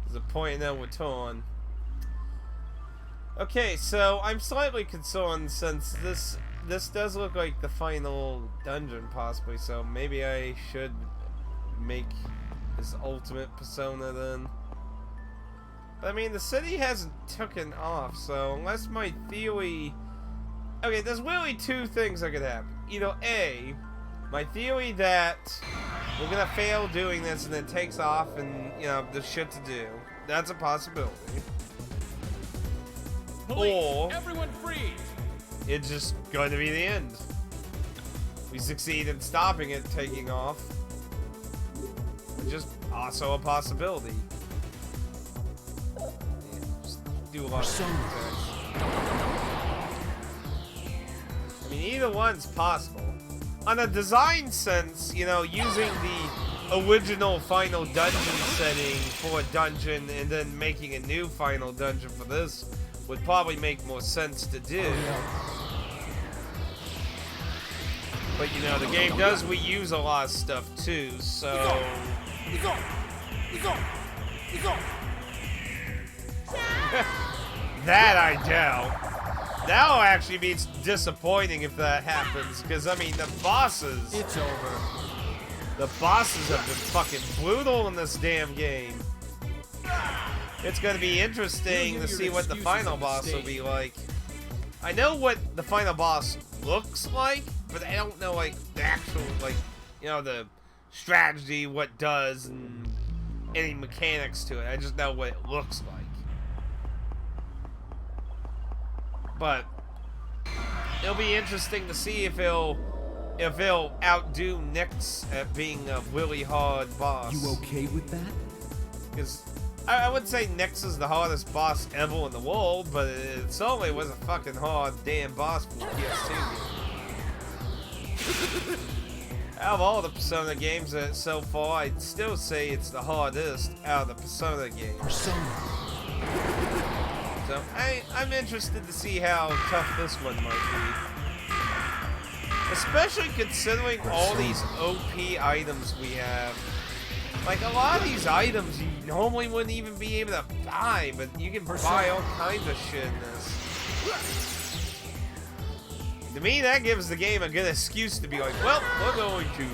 there's a point in no return. Okay, so I'm slightly concerned since this does look like the final dungeon possibly, so maybe I should make this ultimate persona then. But I mean, the city hasn't taken off, so unless my theory... Okay, there's really two things that could happen. Either A, my theory that we're gonna fail doing this and it takes off and, you know, there's shit to do. That's a possibility. Police, Or everyone freeze! it's just going to be the end. We succeed in stopping it taking off. Which is also a possibility. Yeah, just do a lot of things. I mean, either one's possible. On a design sense, you know, using the original final dungeon setting for a dungeon and then making a new final dungeon for this would probably make more sense to do. But, you know, the game does reuse a lot of stuff too, so... That I doubt. That'll actually be disappointing if that happens, because I mean the bosses. It's over. The bosses have been fucking brutal in this damn game. It's gonna be interesting to see what the final boss will be like. I know what the final boss looks like, but I don't know like the actual like, you know, the strategy, what it does, and any mechanics to it. I just know what it looks like. But it'll be interesting to see if he'll outdo Nyx at being a really hard boss. You okay with that? Because I would say Nyx is the hardest boss ever in the world, but it certainly was a fucking hard damn boss for PS2 game. Out of all the Persona games so far, I'd still say it's the hardest out of the Persona games. Persona. So I'm interested to see how tough this one might be. Especially considering all these OP items we have. Like, a lot of these items you normally wouldn't even be able to buy, but you can buy all kinds of shit in this. To me, that gives the game a good excuse to be like, well, we're going to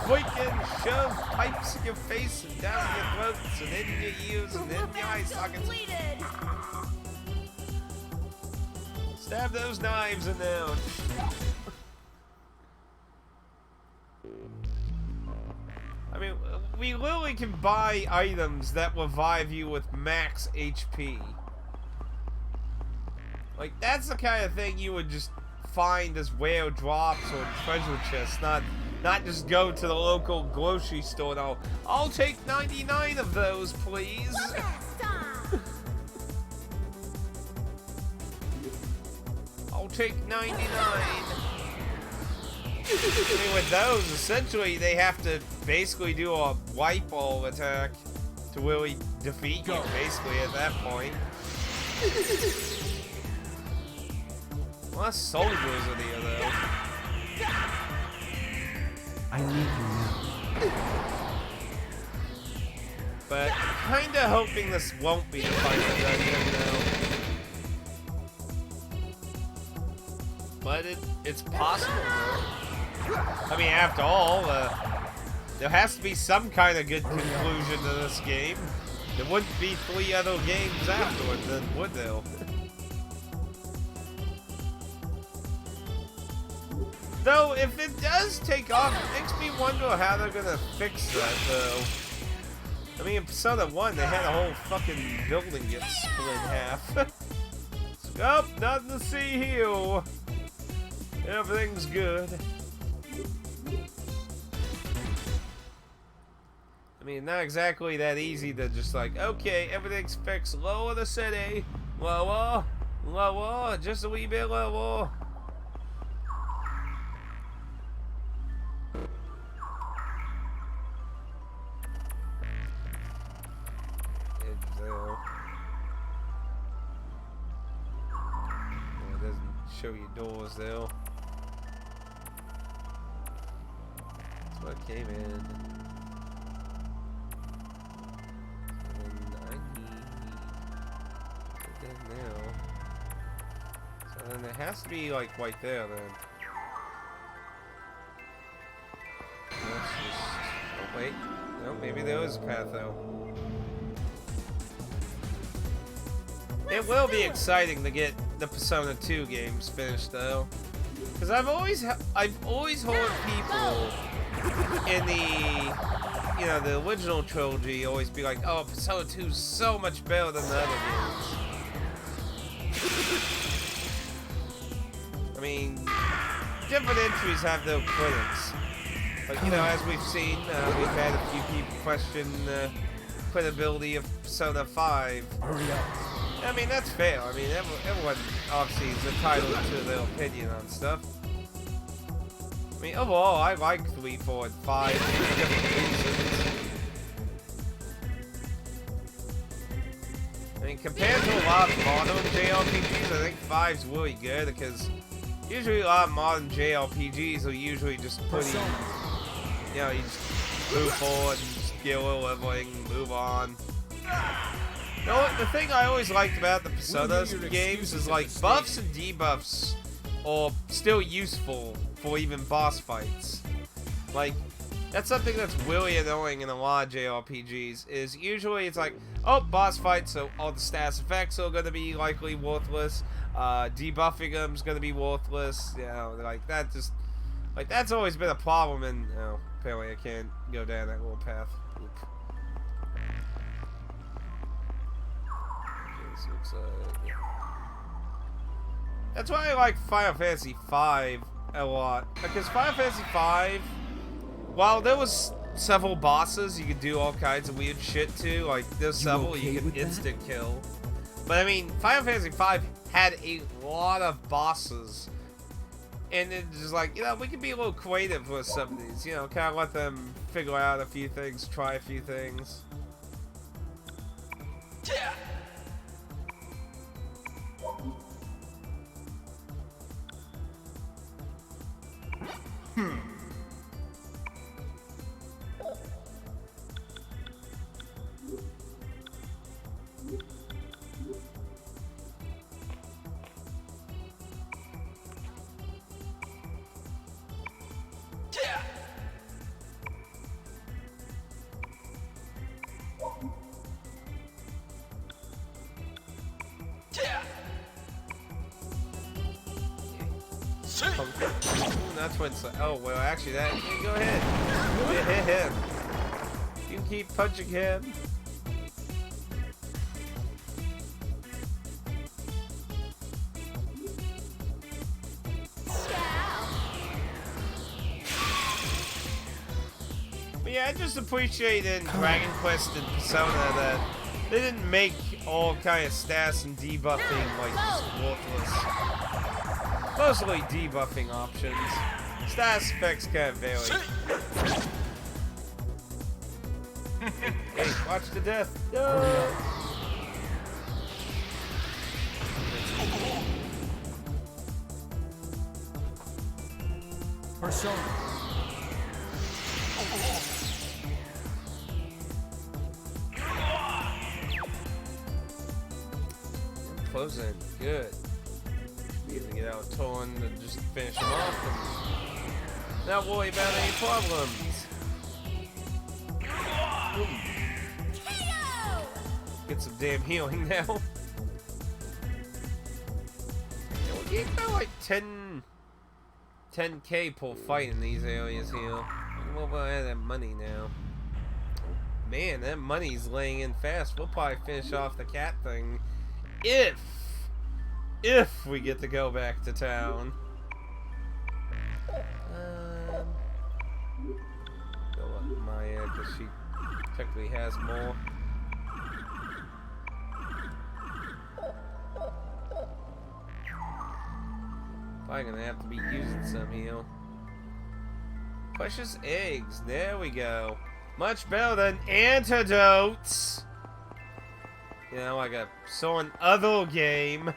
freaking shove pipes in your face and down your throats and in your ears and in your eye sockets. Stab those knives in there. I mean, we literally can buy items that revive you with max HP. Like, that's the kind of thing you would just find as rare drops or treasure chests, not just go to the local grocery store and I'll take 99 of those, please. I'll take 99. I mean, with those, essentially, they have to basically do a wipe all attack to really defeat you, basically, at that point. Less soldiers are here, though. I need you now. But kinda hoping this won't be the final dungeon, though. But it's possible, though. I mean, after all, there has to be some kind of good conclusion to this game. There wouldn't be 3 other games afterwards, then would there? Though, if it does take off, it makes me wonder how they're gonna fix that, though. I mean, in Persona 1, they had a whole fucking building get split in half. Oh, nothing to see here. Everything's good. I mean, not exactly that easy to just like, okay, everything's fixed. Lower the city. Lower. Lower. Just a wee bit lower. It doesn't show you doors though. That's what came in. Now. So then it has to be like right there then. Let's just... Oh wait. No, maybe there is a path though. It will be exciting to get the Persona 2 games finished though. Because I've always heard people in the the original trilogy always be like, oh, Persona 2 is so much better than the other games. I mean, different entries have their critics. But, as we've seen, we've had a few people question the credibility of Persona 5. I mean, that's fair. I mean, everyone obviously is entitled to their opinion on stuff. I mean, overall, I like 3, 4, and 5 for different reasons. I mean, compared to a lot of modern JRPGs, I think 5's really good because usually a lot of modern JRPGs are usually just pretty, you just move forward and just get a little leveling, move on. The thing I always liked about the Persona games is like buffs and debuffs are still useful for even boss fights. Like, that's something that's really annoying in a lot of JRPGs, is usually it's like, oh, boss fight, so all the status effects are going to be likely worthless, debuffing them is going to be worthless, like that just, like that's always been a problem, and, apparently I can't go down that little path. Oop. Okay, this looks like, that's why I like Final Fantasy V a lot, because Final Fantasy V, while there was several bosses you could do all kinds of weird shit to, like there's several you could instant kill. But I mean, Final Fantasy V had a lot of bosses. And it's just like, we can be a little creative with some of these, kind of let them figure out a few things, try a few things. Yeah. That's what's. Oh well, actually, that. Go ahead. Hit him. You can keep punching him. But yeah, I just appreciate in Dragon Quest and Persona that they didn't make all kind of stats and debuffing like just worthless. Mostly debuffing options. Status effects kind of vary. Hey, watch the death. No. Persona. Closing. Good. Need to get out torn to just finish him off and not worry about any problems. Get some damn healing now. You get like 10k per fight in these areas here. What about that money now? Man, that money's laying in fast. We'll probably finish off the cat thing if we get to go back to town. Go up Maya, because she technically has more. Probably gonna have to be using some heal. Precious eggs, there we go. Much better than antidotes. You know, like a some other game.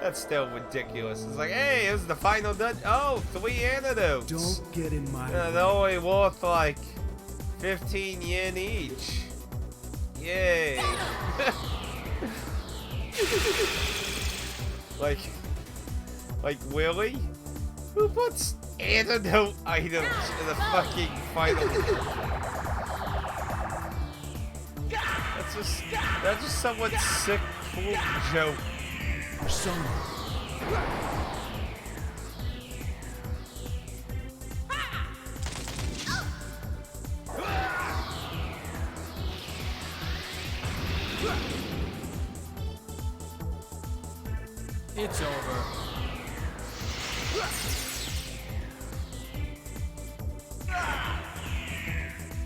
That's still ridiculous. It's like, hey, this is the final done. Oh, 3 antidotes. Don't get in my way. They're only worth like 15 yen each. Yay. Like really? Who puts antidote items in the fucking final? That's just someone's sick, cruel joke. Persona. It's over.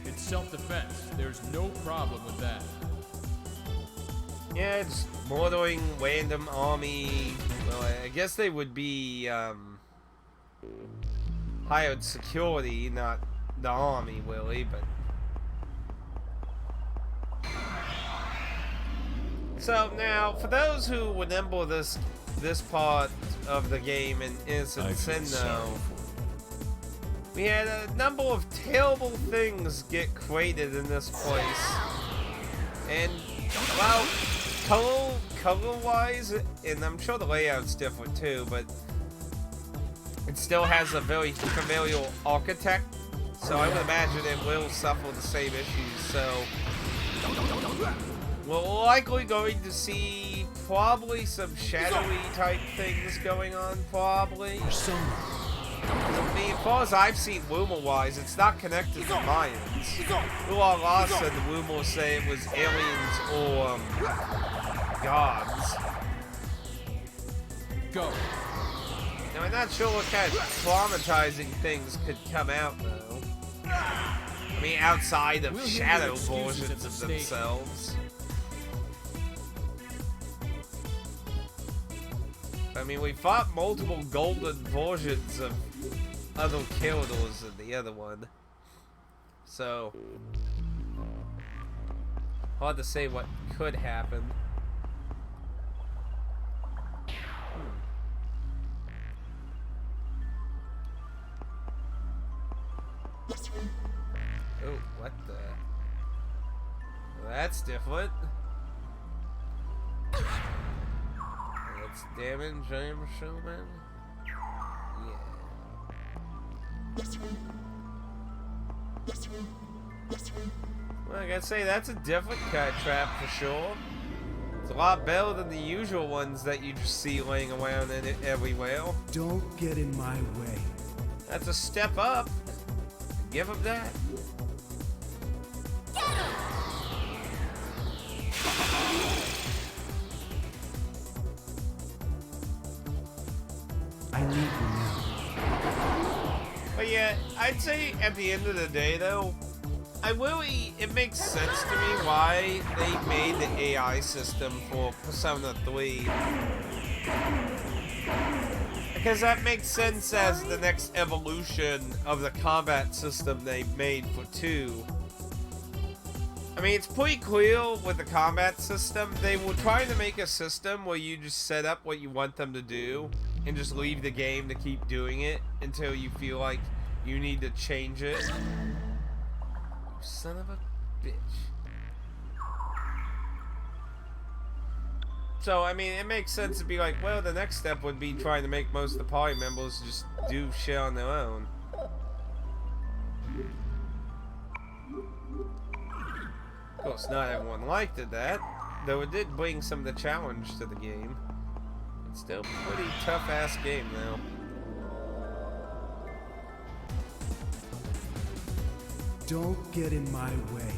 It's self-defense. There's no problem with that. Yeah, it's murdering random army. Well, I guess they would be hired security, not the army, really, but. So now, for those who remember this part of the game in Innocent Sin, though, we had a number of terrible things get created in this place, and well, color-wise, and I'm sure the layout's different too, but it still has a very familiar architect, so I would imagine it will suffer the same issues. So we're likely going to see probably some shadowy type things going on, probably. I mean, as far as I've seen rumor-wise, it's not connected to Mayans. Ula said the rumors say it was aliens or gods. Go. Now, I'm not sure what kind of traumatizing things could come out, though. I mean, outside of shadow versions of themselves. I mean, we fought multiple golden versions of other characters in the other one. So, hard to say what could happen. Oh, what the? Well, that's different. That's damage, I'm assuming. Well, I gotta say, that's a different kind of trap for sure. It's a lot better than the usual ones that you just see laying around in it everywhere. Don't get in my way. That's a step up. give him that? Get him! I need you now. But yeah, I'd say at the end of the day though, it makes sense to me why they made the AI system for Persona 3. Because that makes sense as the next evolution of the combat system they made for 2. I mean, it's pretty clear with the combat system, they were trying to make a system where you just set up what you want them to do and just leave the game to keep doing it until you feel like you need to change it. You son of a bitch. So, I mean, it makes sense to be like, well, the next step would be trying to make most of the party members just do shit on their own. Of course, not everyone liked it that, though it did bring some of the challenge to the game. It's still a pretty tough-ass game now. Don't get in my way.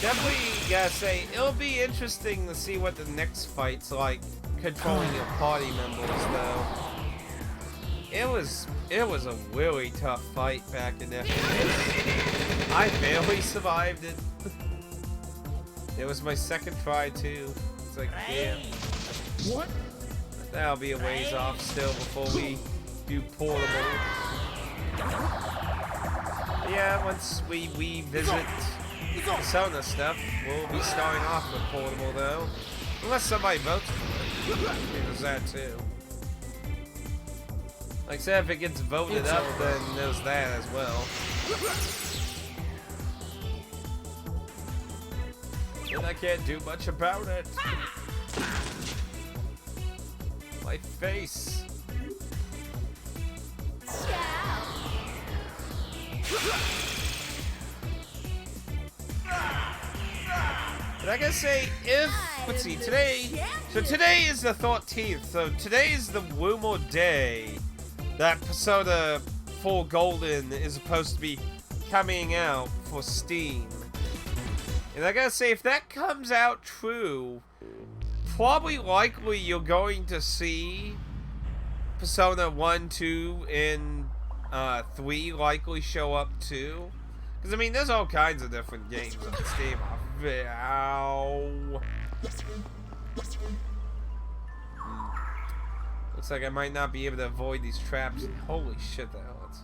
Definitely gotta say, it'll be interesting to see what the next fight's like, controlling your party members, though. It was a really tough fight back in Affiliation. I barely survived it. It was my second try, too. It's like, damn. What? That'll be a ways off still before we do portable. Yeah, once we visit Persona stuff, we'll be starting off with portable though. Unless somebody votes for it. There's that too. Like I said, if it gets voted up, then there's that as well. And I can't do much about it. My face. But I gotta say, let's see, today is the 13th, so today is the rumor day that Persona 4 Golden is supposed to be coming out for Steam. And I gotta say, if that comes out true, probably likely you're going to see Persona 1, 2, and 3 likely show up too. Because, I mean, there's all kinds of different games on Steam. Ow. Looks like I might not be able to avoid these traps. Holy shit, the hell it's...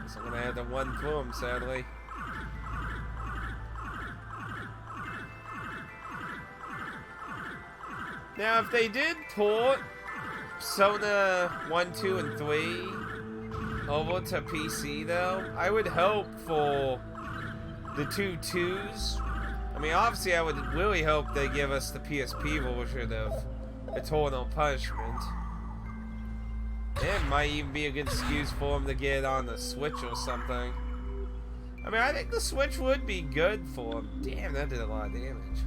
Guess I'm gonna have to run through them, sadly. Now, if they did port Persona 1, 2, and 3 over to PC, though, I would hope for the 2 2s. I mean, obviously, I would really hope they give us the PSP version of Eternal Punishment. It might even be a good excuse for them to get it on the Switch or something. I mean, I think the Switch would be good for them. Damn, that did a lot of damage.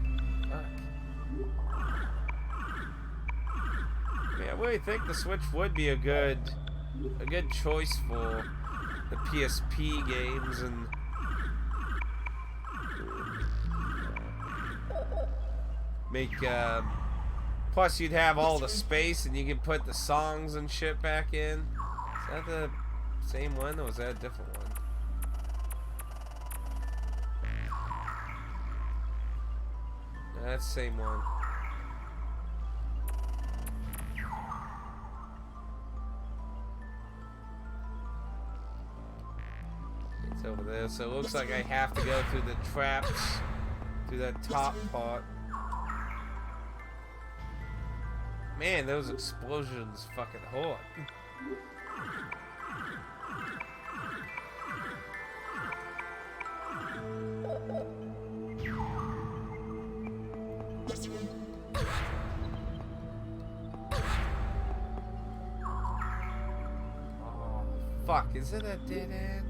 Fuck. I mean, I really think the Switch would be a good choice for the PSP games and make plus you'd have all the space and you can put the songs and shit back in. Is that the same one or was that a different one? No, that's the same one. It's over there, so it looks like I have to go through the traps, through that top part. Man, those explosions fucking hot. Oh, fuck, is it a dead end?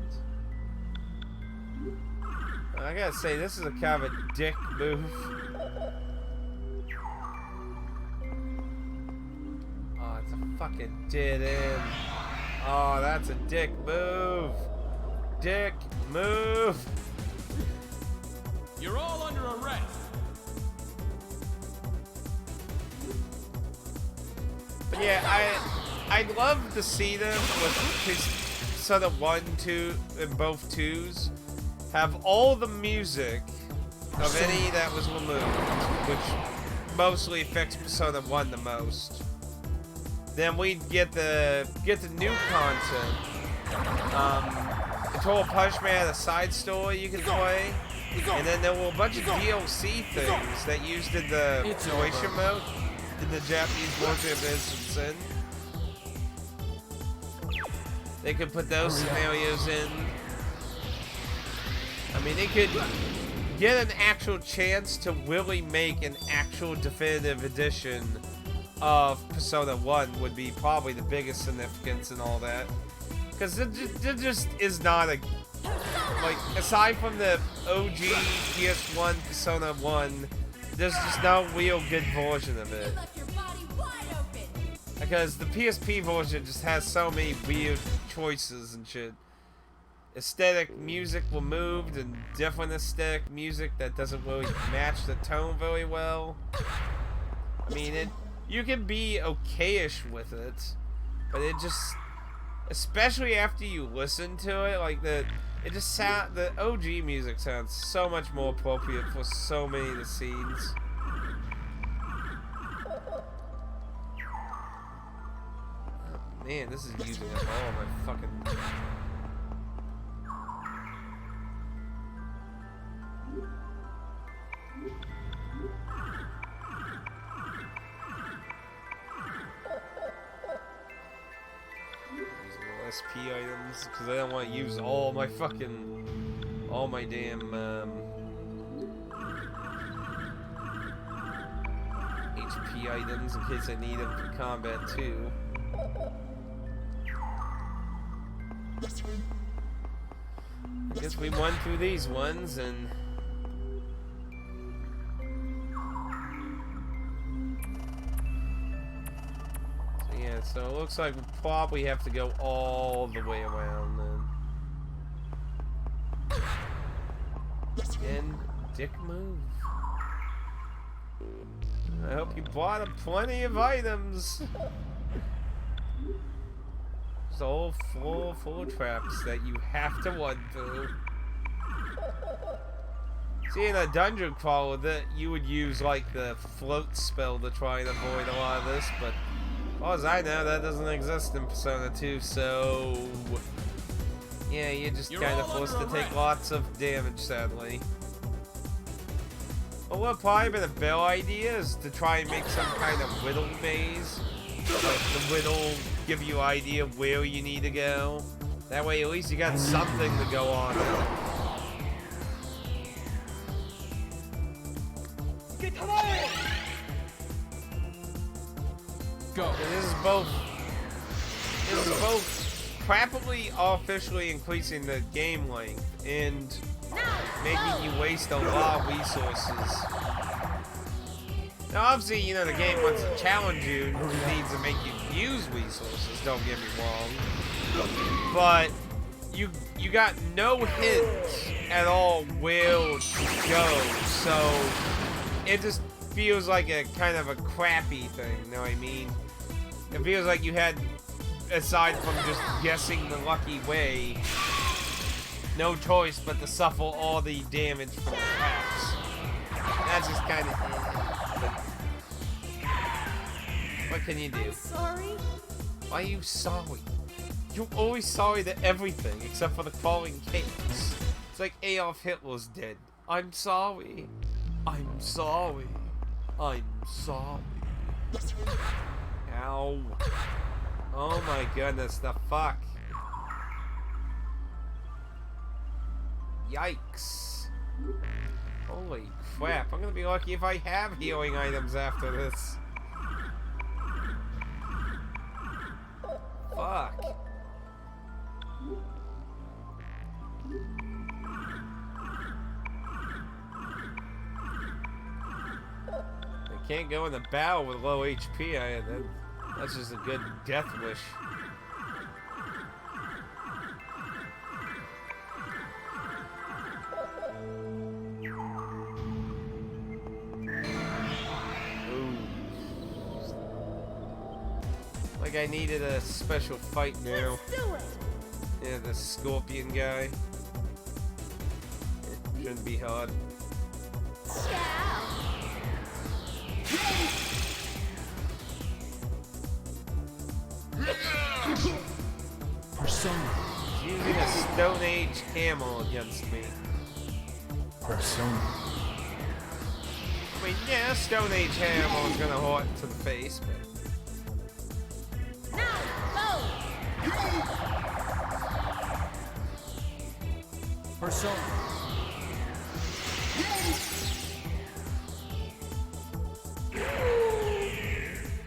I gotta say, this is a kind of a dick move. Oh, it's a fucking dead end. Oh, that's a dick move. Dick move. You're all under arrest. But yeah, I'd love to see them with his Persona 1, 2, and both 2s have all the music of any that was removed, which mostly affects Persona 1 the most. Then we'd get the new content. Control Punishment had a side story you could play, and then there were a bunch of DLC things that used in the situation mode in the Japanese version of Instant Sin. They could put those scenarios in. I mean, they could get an actual chance to really make an actual definitive edition of Persona 1 would be probably the biggest significance and all that. Because it just is not a... Like, aside from the OG PS1 Persona 1, there's just no real good version of it. Because the PSP version just has so many weird choices and shit. Aesthetic music removed and different aesthetic music that doesn't really match the tone very well. I mean, you can be okayish with it, but it just, especially after you listen to it, like the OG music sounds so much more appropriate for so many of the scenes. Oh, man, this is using up all my fucking... SP items, because I don't want to use all my damn HP items in case I need them for combat too. I guess we won through these ones, and yeah, so it looks like we probably have to go all the way around then. Again, dick move. I hope you bought plenty of items. It's all full of traps that you have to run through. See, in a dungeon crawler, that you would use like the float spell to try and avoid a lot of this, but as far as I know, that doesn't exist in Persona 2, so yeah, you're just kind of forced to take lots of damage, sadly. Well, what probably been a better idea is to try and make some kind of riddle maze. Like the riddle give you an idea of where you need to go. That way, at least you got something to go on. Go. And this is both rapidly officially increasing the game length and making you waste a lot of resources. Now, obviously, you know, the game wants to challenge you, it needs to make you use resources, don't get me wrong. But you got no hint at all where to go, so it just feels like a kind of a crappy thing, you know what I mean? It feels like you had, aside from just guessing the lucky way, no choice but to suffer all the damage from the traps. That's just kind of... But what can you do? I'm sorry. Why are you sorry? You're always sorry to everything except for the falling chaos. It's like Adolf Hitler's dead. I'm sorry. I'm sorry. I'm sorry. Ow. Oh my goodness, the fuck. Yikes. Holy crap, I'm gonna be lucky if I have healing items after this. Fuck. Can't go in the battle with low HP. That's just a good death wish. Like I needed a special fight now. Let's do it. Yeah, the scorpion guy. It shouldn't be hard. Ciao. Persona. He's using a Stone Age camel against me. Persona. I mean, yeah, Stone Age hammer is gonna hurt to the face, but Now, go. Persona.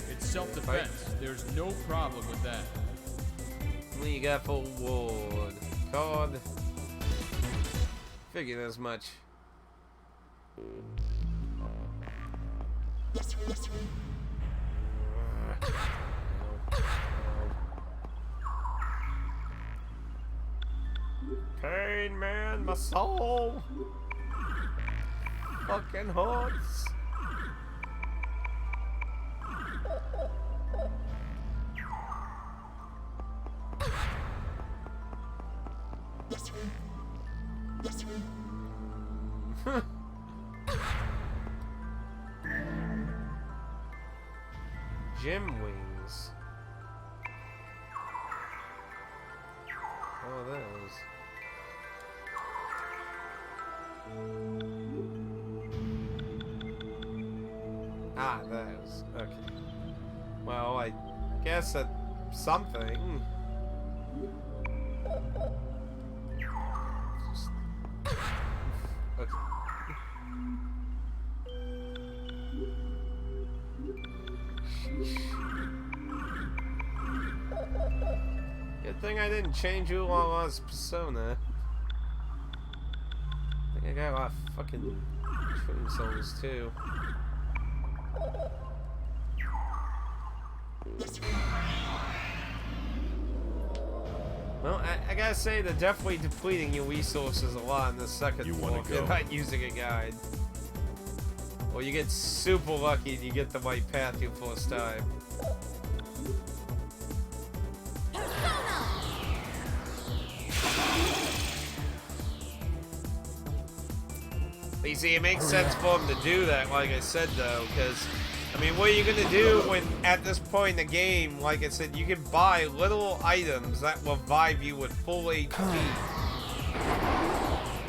It's self-defense. There's no problem with that. what do you got for ward? Card. Figured as much. Pain, man, my soul fucking hurts. Gym wings. Oh, those. Ah, those. Okay. Well, I guess that's something. Just... Okay. Good thing I didn't change Oolala's persona. I think I got a lot of fucking twin souls too. Well, I gotta say they're definitely depleting your resources a lot in the second floor if you're not using a guide. Or you get super lucky and you get the right path your first time. But you see, it makes sense for him to do that, like I said, though, because, I mean, what are you going to do when, at this point in the game, like I said, you can buy little items that will revive you with full HP.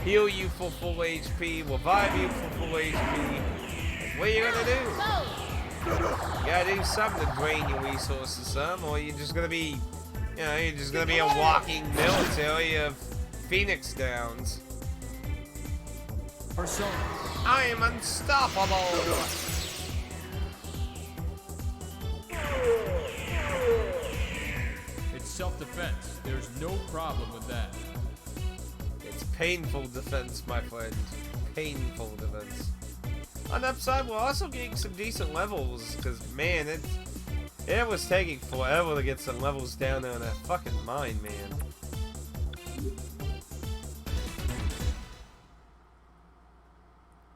Heal you for full HP, revive you for full HP. What are you going to do? You got to do something to drain your resources some, or you're just going to be, you know, you're just going to be a walking military of Phoenix Downs. Persona. I am unstoppable! It's self-defense. There's no problem with that. It's painful defense, my friend. Painful defense. On the upside, we're also getting some decent levels, because, man, it was taking forever to get some levels down there in that fucking mine, man.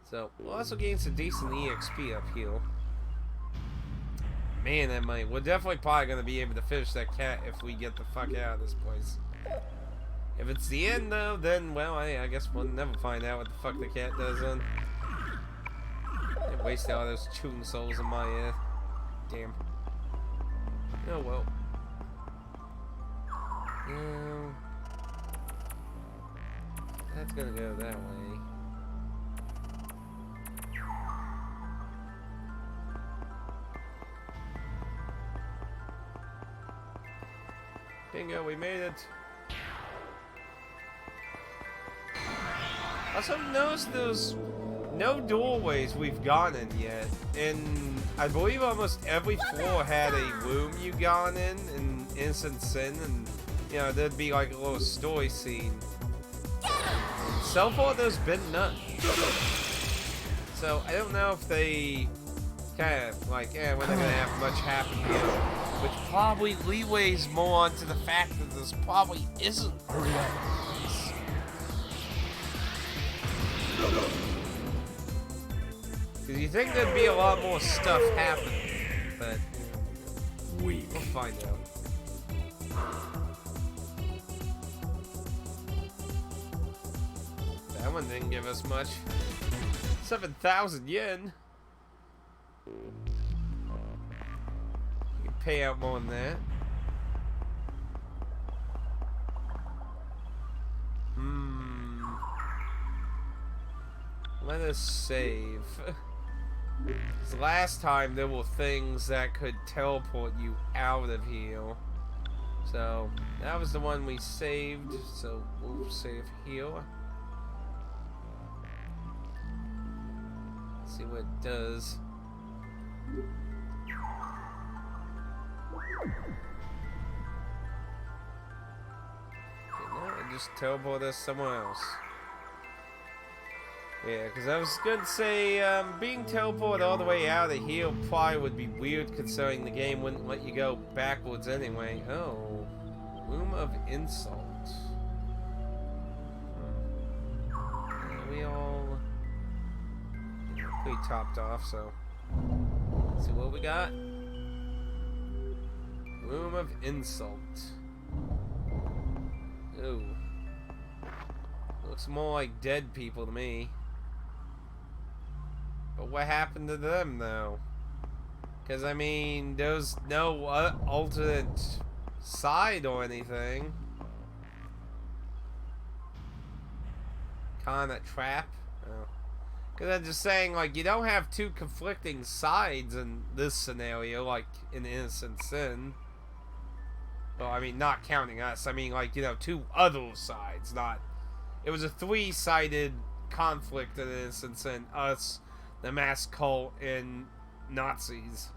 So, we're also getting some decent EXP up here. Man, that money. We're definitely probably going to be able to finish that cat if we get the fuck out of this place. If it's the end, though, then, well, I guess we'll never find out what the fuck the cat does then. I wasted all those shooting souls in my head. Damn. Oh, well. That's going to go that way. Bingo, we made it. Also notice there's no doorways we've gone in yet. And I believe almost every floor had a room you gone in Instant Sin, and you know, there'd be like a little story scene. So far there's been none. So I don't know if they kind of like, we're not gonna have much happen here. Which probably leeways more onto the fact that this probably isn't. Hurry up. Because you think there'd be a lot more stuff happening, but Weak. we'll find out. That one didn't give us much. 7,000 yen. You can pay out more than that. Let us save. 'Cause last time there were things that could teleport you out of here. So that was the one we saved. So we'll save here. See what it does. Okay, no, it just teleport us somewhere else. Yeah, because I was going to say, being teleported all the way out of here probably would be weird considering the game wouldn't let you go backwards anyway. Oh, Room of Insult. Yeah, we all pretty topped off, so let's see what we got. Room of Insult. Ooh. Looks more like dead people to me. But what happened to them, though? Because, I mean, there's no alternate side or anything. Kinda trap. Oh. Because I'm just saying, like, you don't have two conflicting sides in this scenario, like in Innocent Sin. Well, I mean, not counting us. I mean, like, you know, two other sides, not... It was a three-sided conflict in Innocent Sin. Us, the mass cult, and Nazis.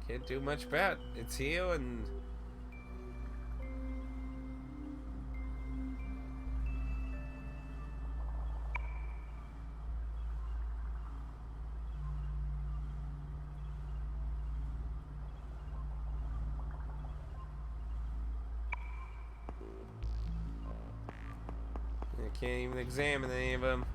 Can't do much about it. It's here and... I can't even examine any of them.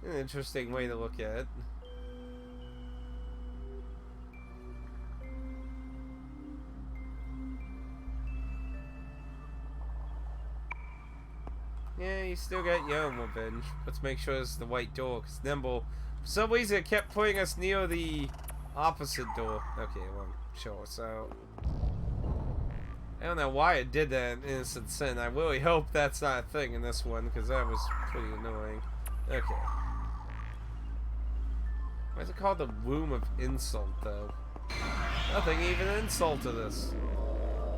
An interesting way to look at it. Yeah, you still got your own revenge. Let's make sure it's the white door, because Nimble, for some reason, it kept putting us near the opposite door. Okay, well, sure, so... I don't know why it did that in Innocent Sin. I really hope that's not a thing in this one, because that was pretty annoying. Okay. Why is it called the Room of Insult, though? Nothing even an insult to this.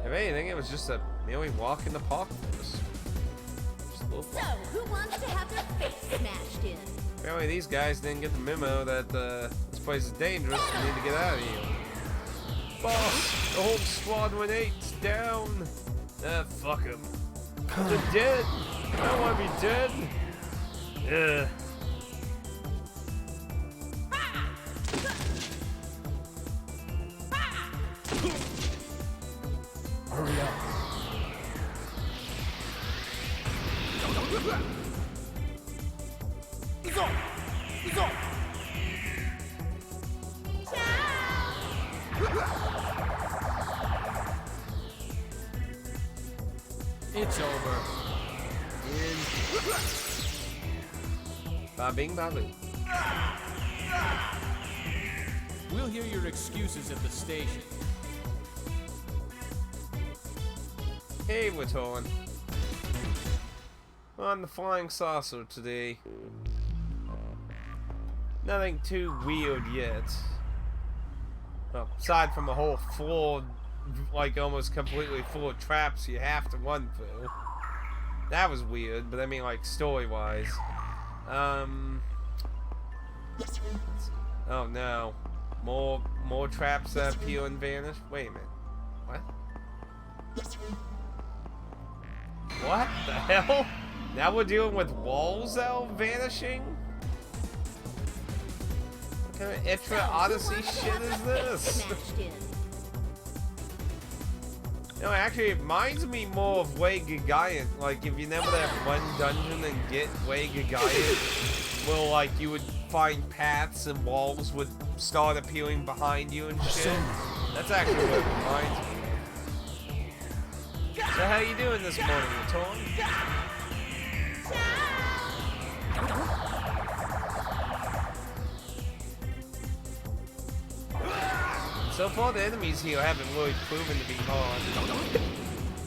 If anything, it was just a merely walk in the park for us. So, who wants to have their face smashed in? Apparently these guys didn't get the memo that it's This place is dangerous. We need to get out of here. Boss, the whole squadron 8's down. Fuck him. They're dead. I don't want to be dead. Ugh. Hurry up. It's over. Ba bing ba boo. We'll hear your excuses at the station. Hey, Waton. On the flying saucer today. Nothing too weird yet. Well, aside from a whole floor, like almost completely full of traps you have to run through. That was weird, but I mean like story-wise. Oh no. More traps that appear and vanish? Wait a minute. What? What the hell? Now we're dealing with walls that are vanishing? What kind of Itra Odyssey shit is this? No, actually, it reminds me more of Way Gigant. Like, if you remember that one dungeon and get Way Gigant, where, like, you would find paths and walls would start appearing behind you and shit. That's actually what it reminds me of. So how you doing this morning, Tom? So far, the enemies here haven't really proven to be hard.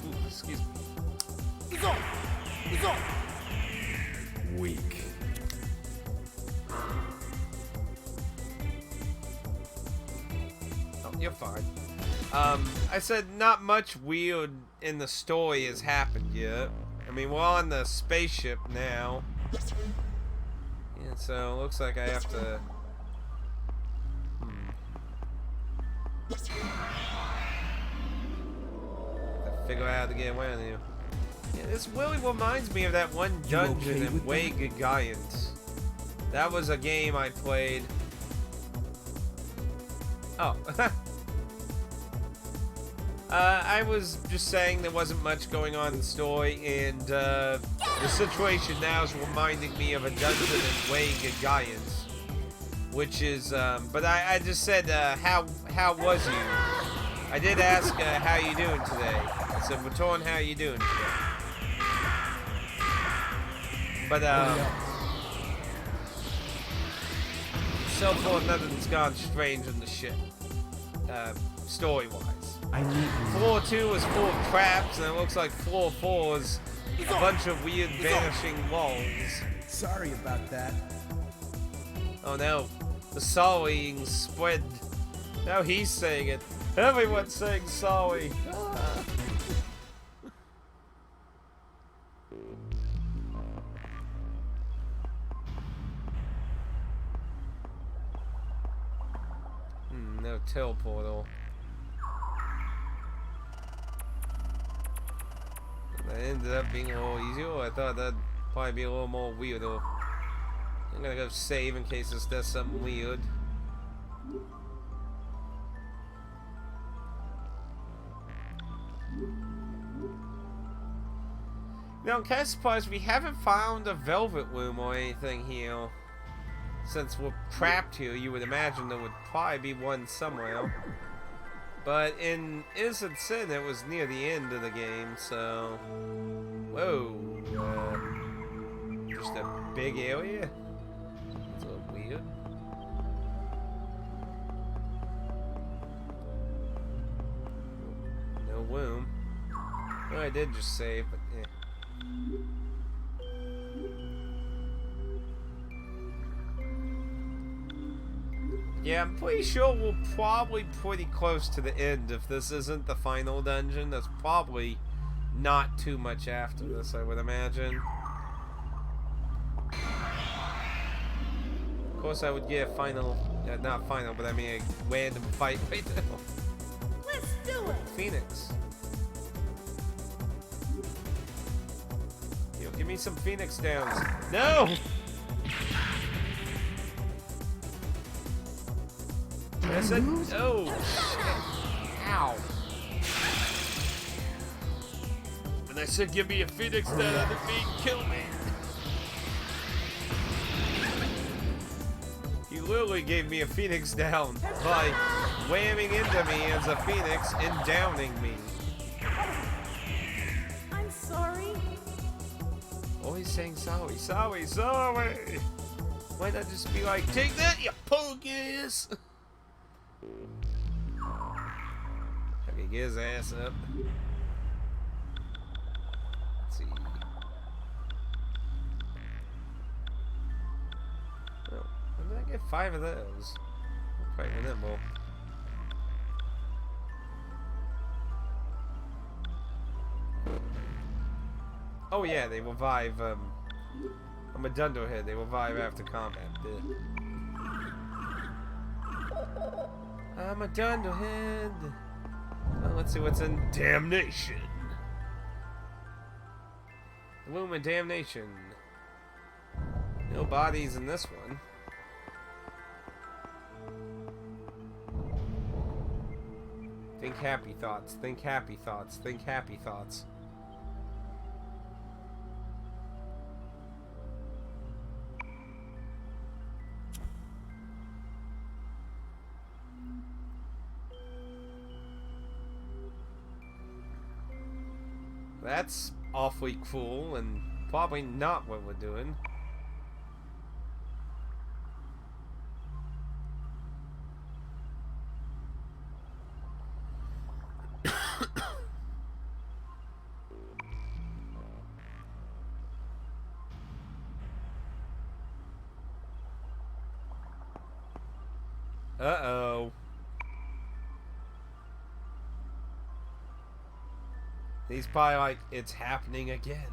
Ooh, excuse me. Weak. Oh, you're fine. I said not much weird in the story has happened yet. I mean, we're on the spaceship now. Yeah, so it looks like I have to... figure out how to get around here. Yeah, this really reminds me of that one dungeon in Way Gigant. That was a game I played. Oh. I was just saying there wasn't much going on in the story, and the situation now is reminding me of a dungeon in Way Gigant. Which is, but I just said, how was you? I did ask, how you doing today? I said, Baton, how you doing today? But, so far, nothing's gone strange in the ship, story-wise. Floor 2 is full of traps, and it looks like floor 4 is a bunch of weird vanishing walls. Sorry about that. Oh no, the sorrying spread. Now he's saying it. Everyone's saying sorry. No teleportal. That ended up being a little easier. I thought that'd probably be a little more weirder. I'm gonna go save in case this does something weird. Now, I'm kind of surprised we haven't found a velvet room or anything here. Since we're trapped here, you would imagine there would probably be one somewhere. But in Innocent Sin, it was near the end of the game, so... Whoa. Just a big area? It's a little weird. No room. Well, I did just save, but yeah. Yeah, I'm pretty sure we're probably pretty close to the end if this isn't the final dungeon. There's probably not too much after this, I would imagine. Of course, I would get a final Yeah, not final, but I mean a random fight right now. Let's do it. Phoenix. Yo, give me some Phoenix downs. No! I said no! Shit. Ow. And I said give me a Phoenix down on the feet, kill me. He literally gave me a Phoenix down by whamming into me as a Phoenix and downing me. I'm sorry. Always saying sorry, sorry, sorry. Why not just be like, take that, you punk ass? Okay, get his ass up. Let's see. Oh, when did I get 5 of those? Quite nimble. Oh yeah, they revive, I'm a Dunderhead, they revive after combat. I'm a Dunderhead. Well, let's see what's in Damnation. Loom and Damnation. No bodies in this one. Think happy thoughts, think happy thoughts, think happy thoughts. That's awfully cool and probably not what we're doing. Uh-oh. He's probably like, it's happening again.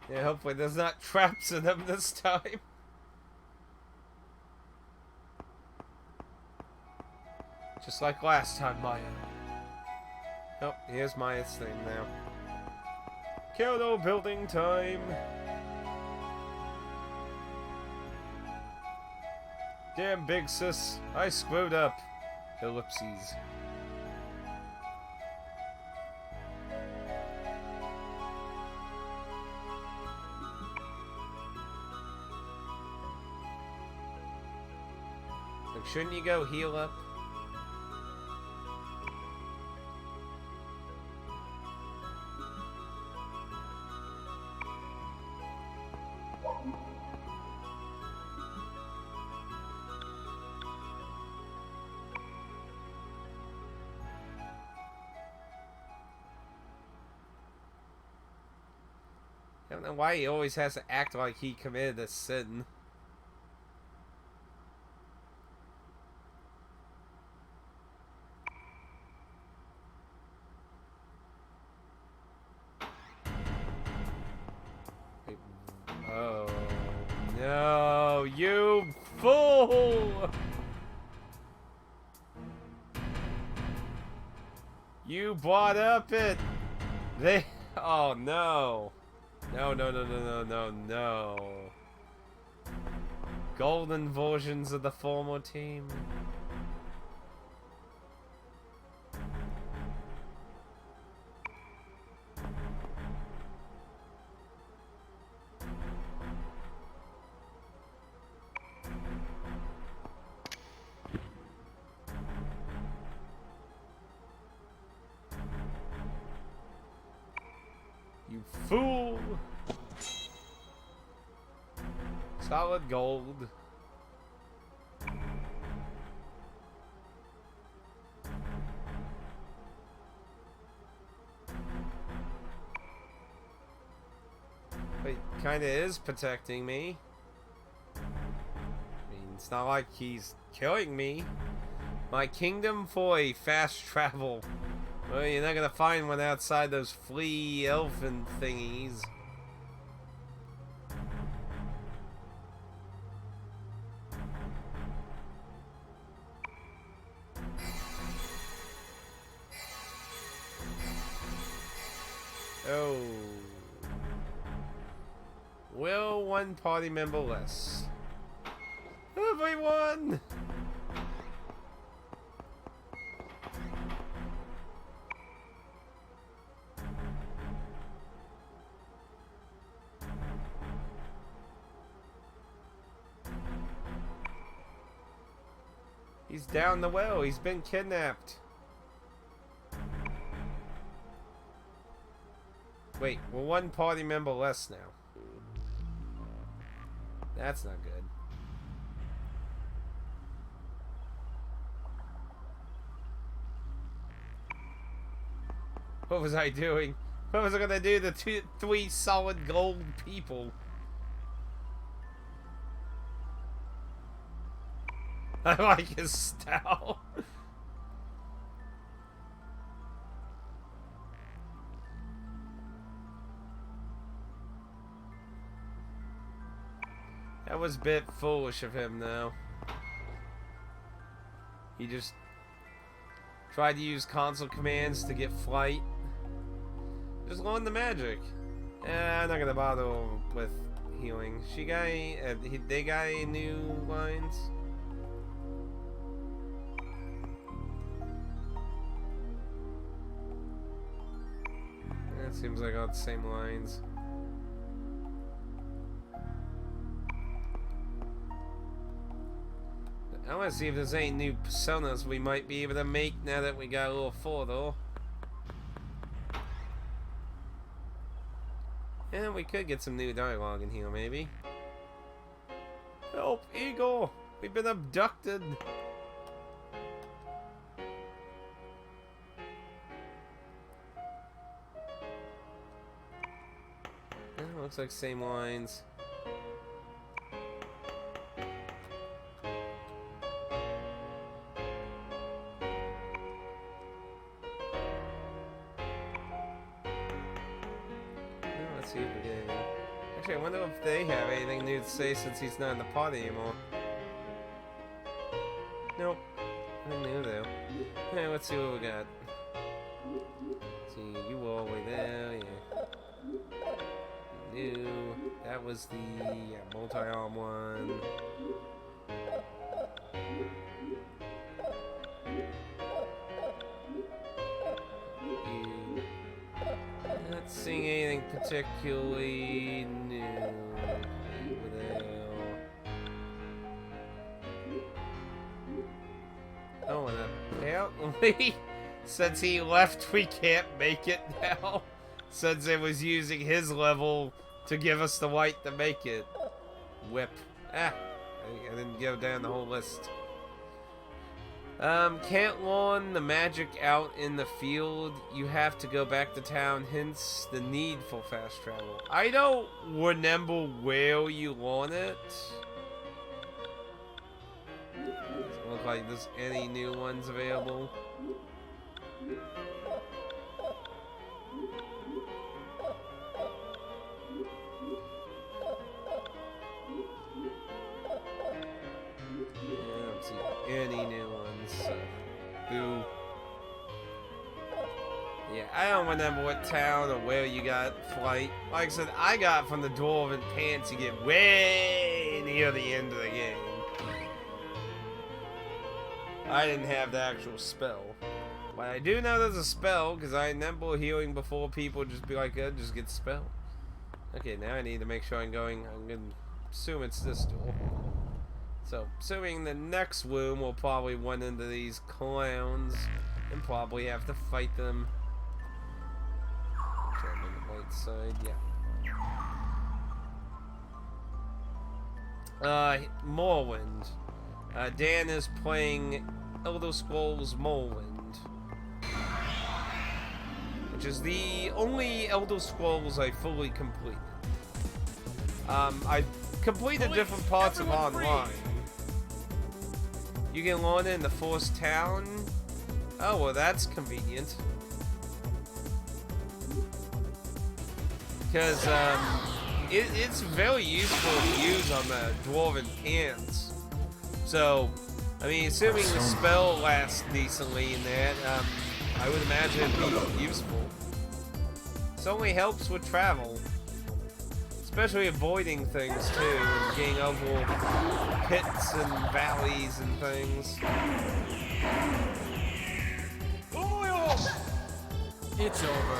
Yeah, hopefully there's not traps in them this time. Just like last time, Maya. Oh, here's Maya's thing now. Kyoto building time. Damn, big sis. I screwed up. Ellipses. Like, shouldn't you go heal up? I don't know why he always has to act like he committed a sin. Oh, no, you fool! You brought up it! Oh, no. No, no, no, no, no, no, no. Golden versions of the former team. fool. Solid gold. But he kinda is protecting me. I mean, it's not like he's killing me. My kingdom for a fast travel. Well, you're not gonna find one outside those flea elfin thingies. Oh. Will one party member less? Everyone! He's down the well. He's been kidnapped. Wait, well, one party member less now. That's not good. What was I doing? What was I gonna do to three solid gold people? I like his style. That was a bit foolish of him, though. He just tried to use console commands to get flight. Just learn the magic. I'm not gonna bother with healing. They got any new lines? It seems like all the same lines. I want to see if there's any new personas we might be able to make now that we got a little further. Yeah, we could get some new dialogue in here, maybe. Help, Eagle! We've been abducted! Yeah, looks like same lines. Let's see if we get any. Actually, I wonder if they have anything new to say since he's not in the party anymore. Nope. Nothing new though. Hey, let's see what we got. Let's see, you were all the way there, yeah. New. That was the multi-arm one. Not seeing anything particularly new over there. Oh, and apparently, since he left, we can't make it now. Since it was using his level to give us the right to make it. Whip. I didn't go down the whole list. Can't learn the magic out in the field. You have to go back to town, hence the need for fast travel. I don't remember where you learn it. Doesn't look like there's any new ones available. I don't see any new ones. So. Boo. Yeah, I don't remember what town or where you got flight. Like I said, I got from the Dwarven Pants. You get way near the end of the game. I didn't have the actual spell. But I do know there's a spell, because I remember hearing before people just be like, just get the spell. Okay, now I need to make sure I'm going to assume it's this door. So, assuming the next room will probably run into these clowns and probably have to fight them. Actually, I'm in the right outside, yeah. Morrowind. Dan is playing Elder Scrolls Morrowind, which is the only Elder Scrolls I fully completed. I completed different parts of online. You can learn it in the first town. Oh, well, that's convenient. Because it's very useful to use on the dwarven pants. So, I mean, assuming the spell lasts decently in that, I would imagine it'd be useful. This only helps with travel. Especially avoiding things, too, and getting over pits and valleys and things. It's over.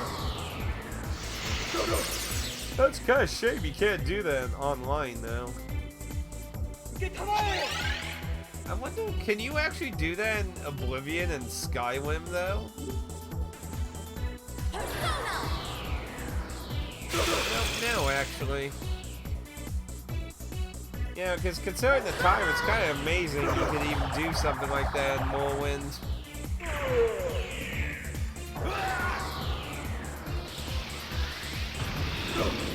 That's kind of shame you can't do that online, though. I wonder, can you actually do that in Oblivion and Skyrim, though? No, actually. Yeah, because considering the time, it's kind of amazing you could even do something like that in Morrowind.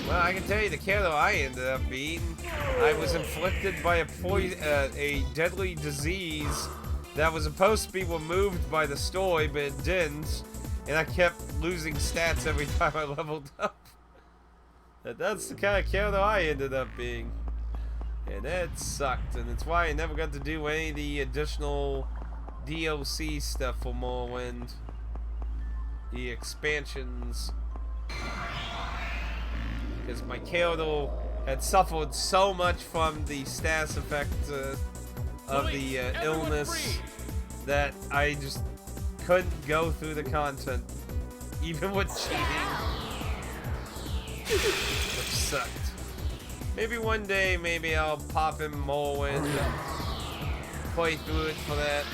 Well, I can tell you the killer I ended up being. I was inflicted by a deadly disease that was supposed to be removed by the story, but it didn't. And I kept losing stats every time I leveled up. That's the kind of killer I ended up being. And that sucked, and it's why I never got to do any of the additional DLC stuff for Morrowind. The expansions. Because my character had suffered so much from the status effect of the illness that I just couldn't go through the content, even with cheating. Which sucked. Maybe one day, maybe I'll pop in Morrowind and play through it for that.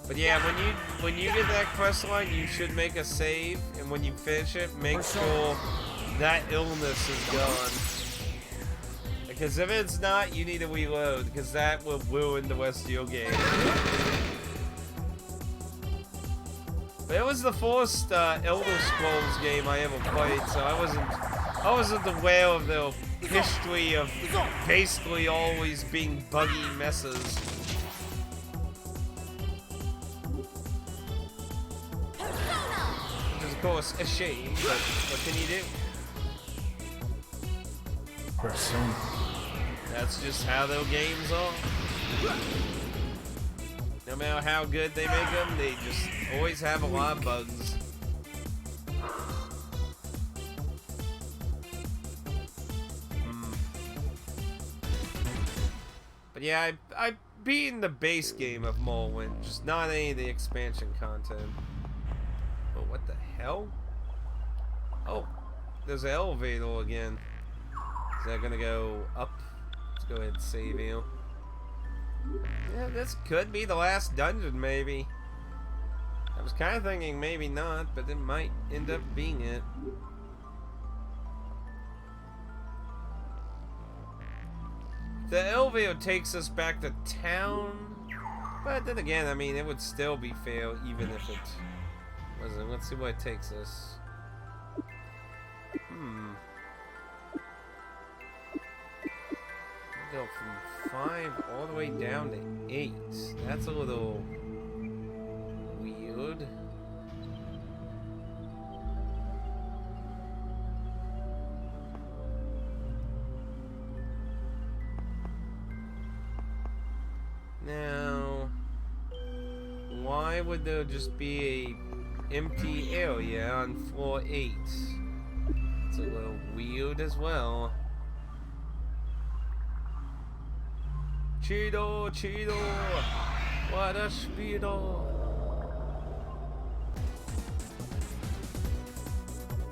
But yeah, when you get that quest line, you should make a save, and when you finish it, make sure that illness is gone. Because if it's not, you need to reload, because that will ruin the rest of your game. But it was the first Elder Scrolls game I ever played, so I wasn't aware of the history of basically always being buggy messes. Which is, of course, a shame, but what can you do? Persona. That's just how their games are. No matter how good they make them, they just always have a lot of bugs. But yeah, I beaten the base game of Morrowind, just not any of the expansion content. Oh, what the hell? Oh, there's an elevator again. Is that gonna go up? Let's go ahead and save you. Yeah, this could be the last dungeon, maybe. I was kind of thinking maybe not, but it might end up being it. The elevator takes us back to town, but then again, I mean, it would still be fair even if it wasn't. Let's see where it takes us. Go from 5 all the way down to 8. That's a little weird. Now, why would there just be a empty area on floor 8? It's a little weird as well. Chido, Chido, what a speedo.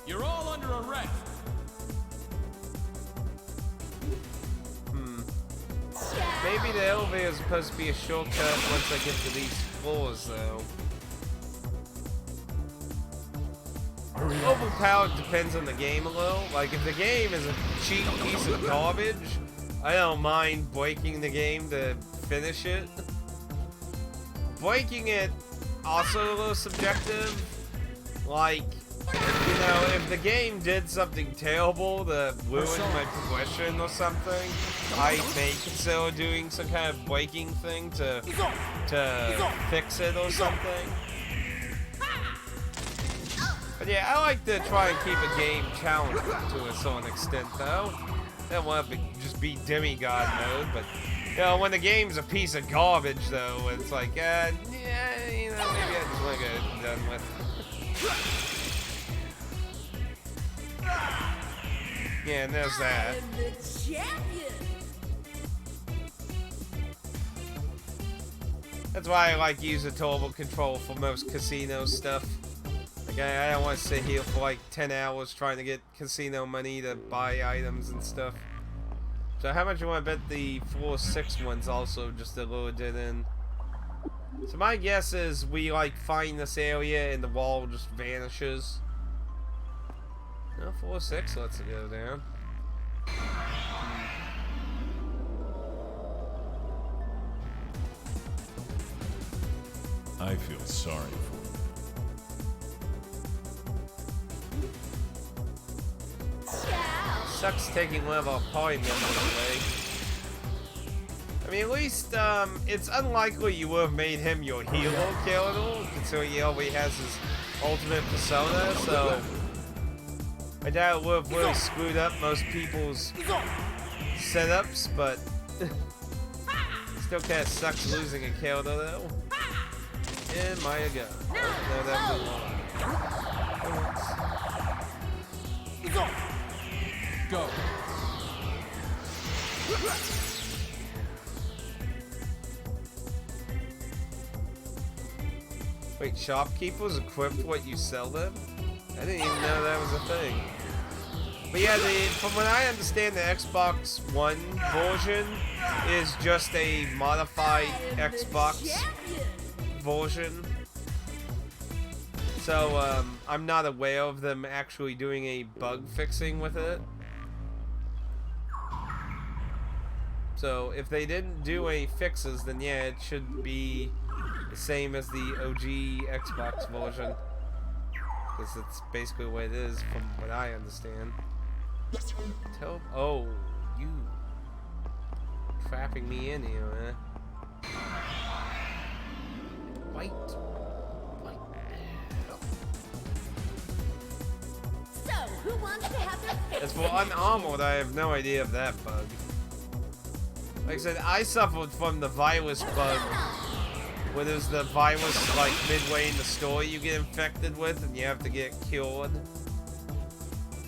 You're all under arrest. Maybe the elevator is supposed to be a shortcut once I get to these floors, though. overpowered depends on the game a little. Like, if the game is a cheap piece of garbage, I don't mind breaking the game to finish it. Breaking it, also a little subjective. Like, you know, if the game did something terrible to ruin my progression or something, I may consider doing some kind of breaking thing to fix it or something. But yeah, I like to try and keep a game challenging to a certain extent, though. I don't want to just be demigod mode, but you know, when the game's a piece of garbage, though, it's like, yeah, you know, maybe I just want to get it done with. Yeah, and there's that. I'm the champion. That's why I like using turbo control for most casino stuff. Like, I don't want to sit here for like 10 hours trying to get casino money to buy items and stuff. So how much you want to bet the floor 6 one's also just a little bit in? So my guess is we like find this area and the wall just vanishes. No, floor 6 lets it go down. I feel sorry for Ciao. Sucks taking one of our party members away. I mean, at least, it's unlikely you would have made him your hero character, considering he already has his ultimate persona, so I doubt it would have really screwed up most people's setups, but still kind of sucks losing a character, though. And Maya go. No, that was a lot. Go. Wait, shopkeepers equipped what you sell them? I didn't even know that was a thing. But yeah, from what I understand, the Xbox One version is just a modified Xbox version. So, I'm not aware of them actually doing a bug fixing with it. So, if they didn't do any fixes, then yeah, it should be the same as the OG Xbox version. Because it's basically what it is, from what I understand. Oh, you trapping me in here, White. So, who wants to have their face? As for unarmored, I have no idea of that bug. Like I said, I suffered from the virus bug, where there's the virus like midway in the story you get infected with and you have to get cured.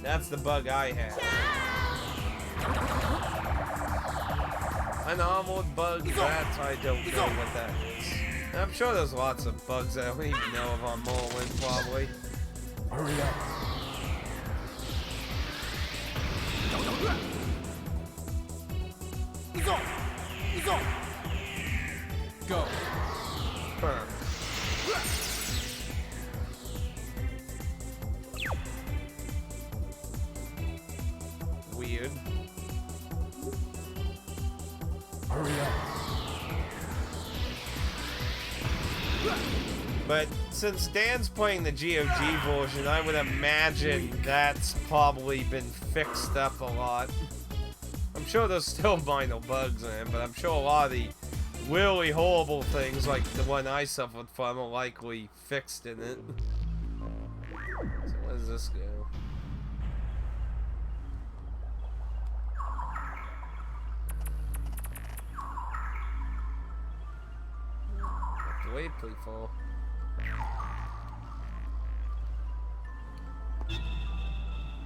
That's the bug I had. Unarmored bug, that I don't know what that is. And I'm sure there's lots of bugs I don't even know of on Morrowind, probably. Hurry up. Go. Huh. Weird. Hurry up. But since Dan's playing the GOG version, I would imagine that's probably been fixed up a lot. I'm sure there's still minor bugs in it, but I'm sure a lot of the really horrible things like the one I suffered from are likely fixed in it. So where does this go? Have to wait pretty far.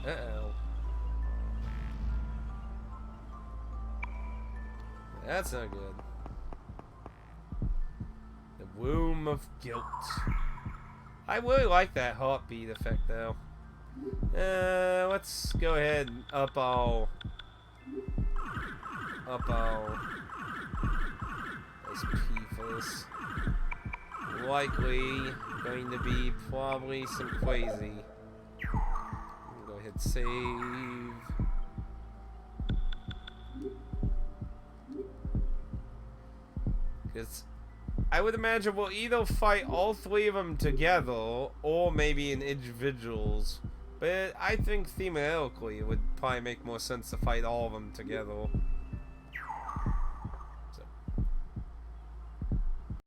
Uh-oh. That's not good. The Womb of Guilt. I really like that heartbeat effect, though. Let's go ahead and up all. Let's P for this. Likely going to be probably some crazy. hit save. Because I would imagine we'll either fight all three of them together, or maybe in individuals. But I think thematically it would probably make more sense to fight all of them together.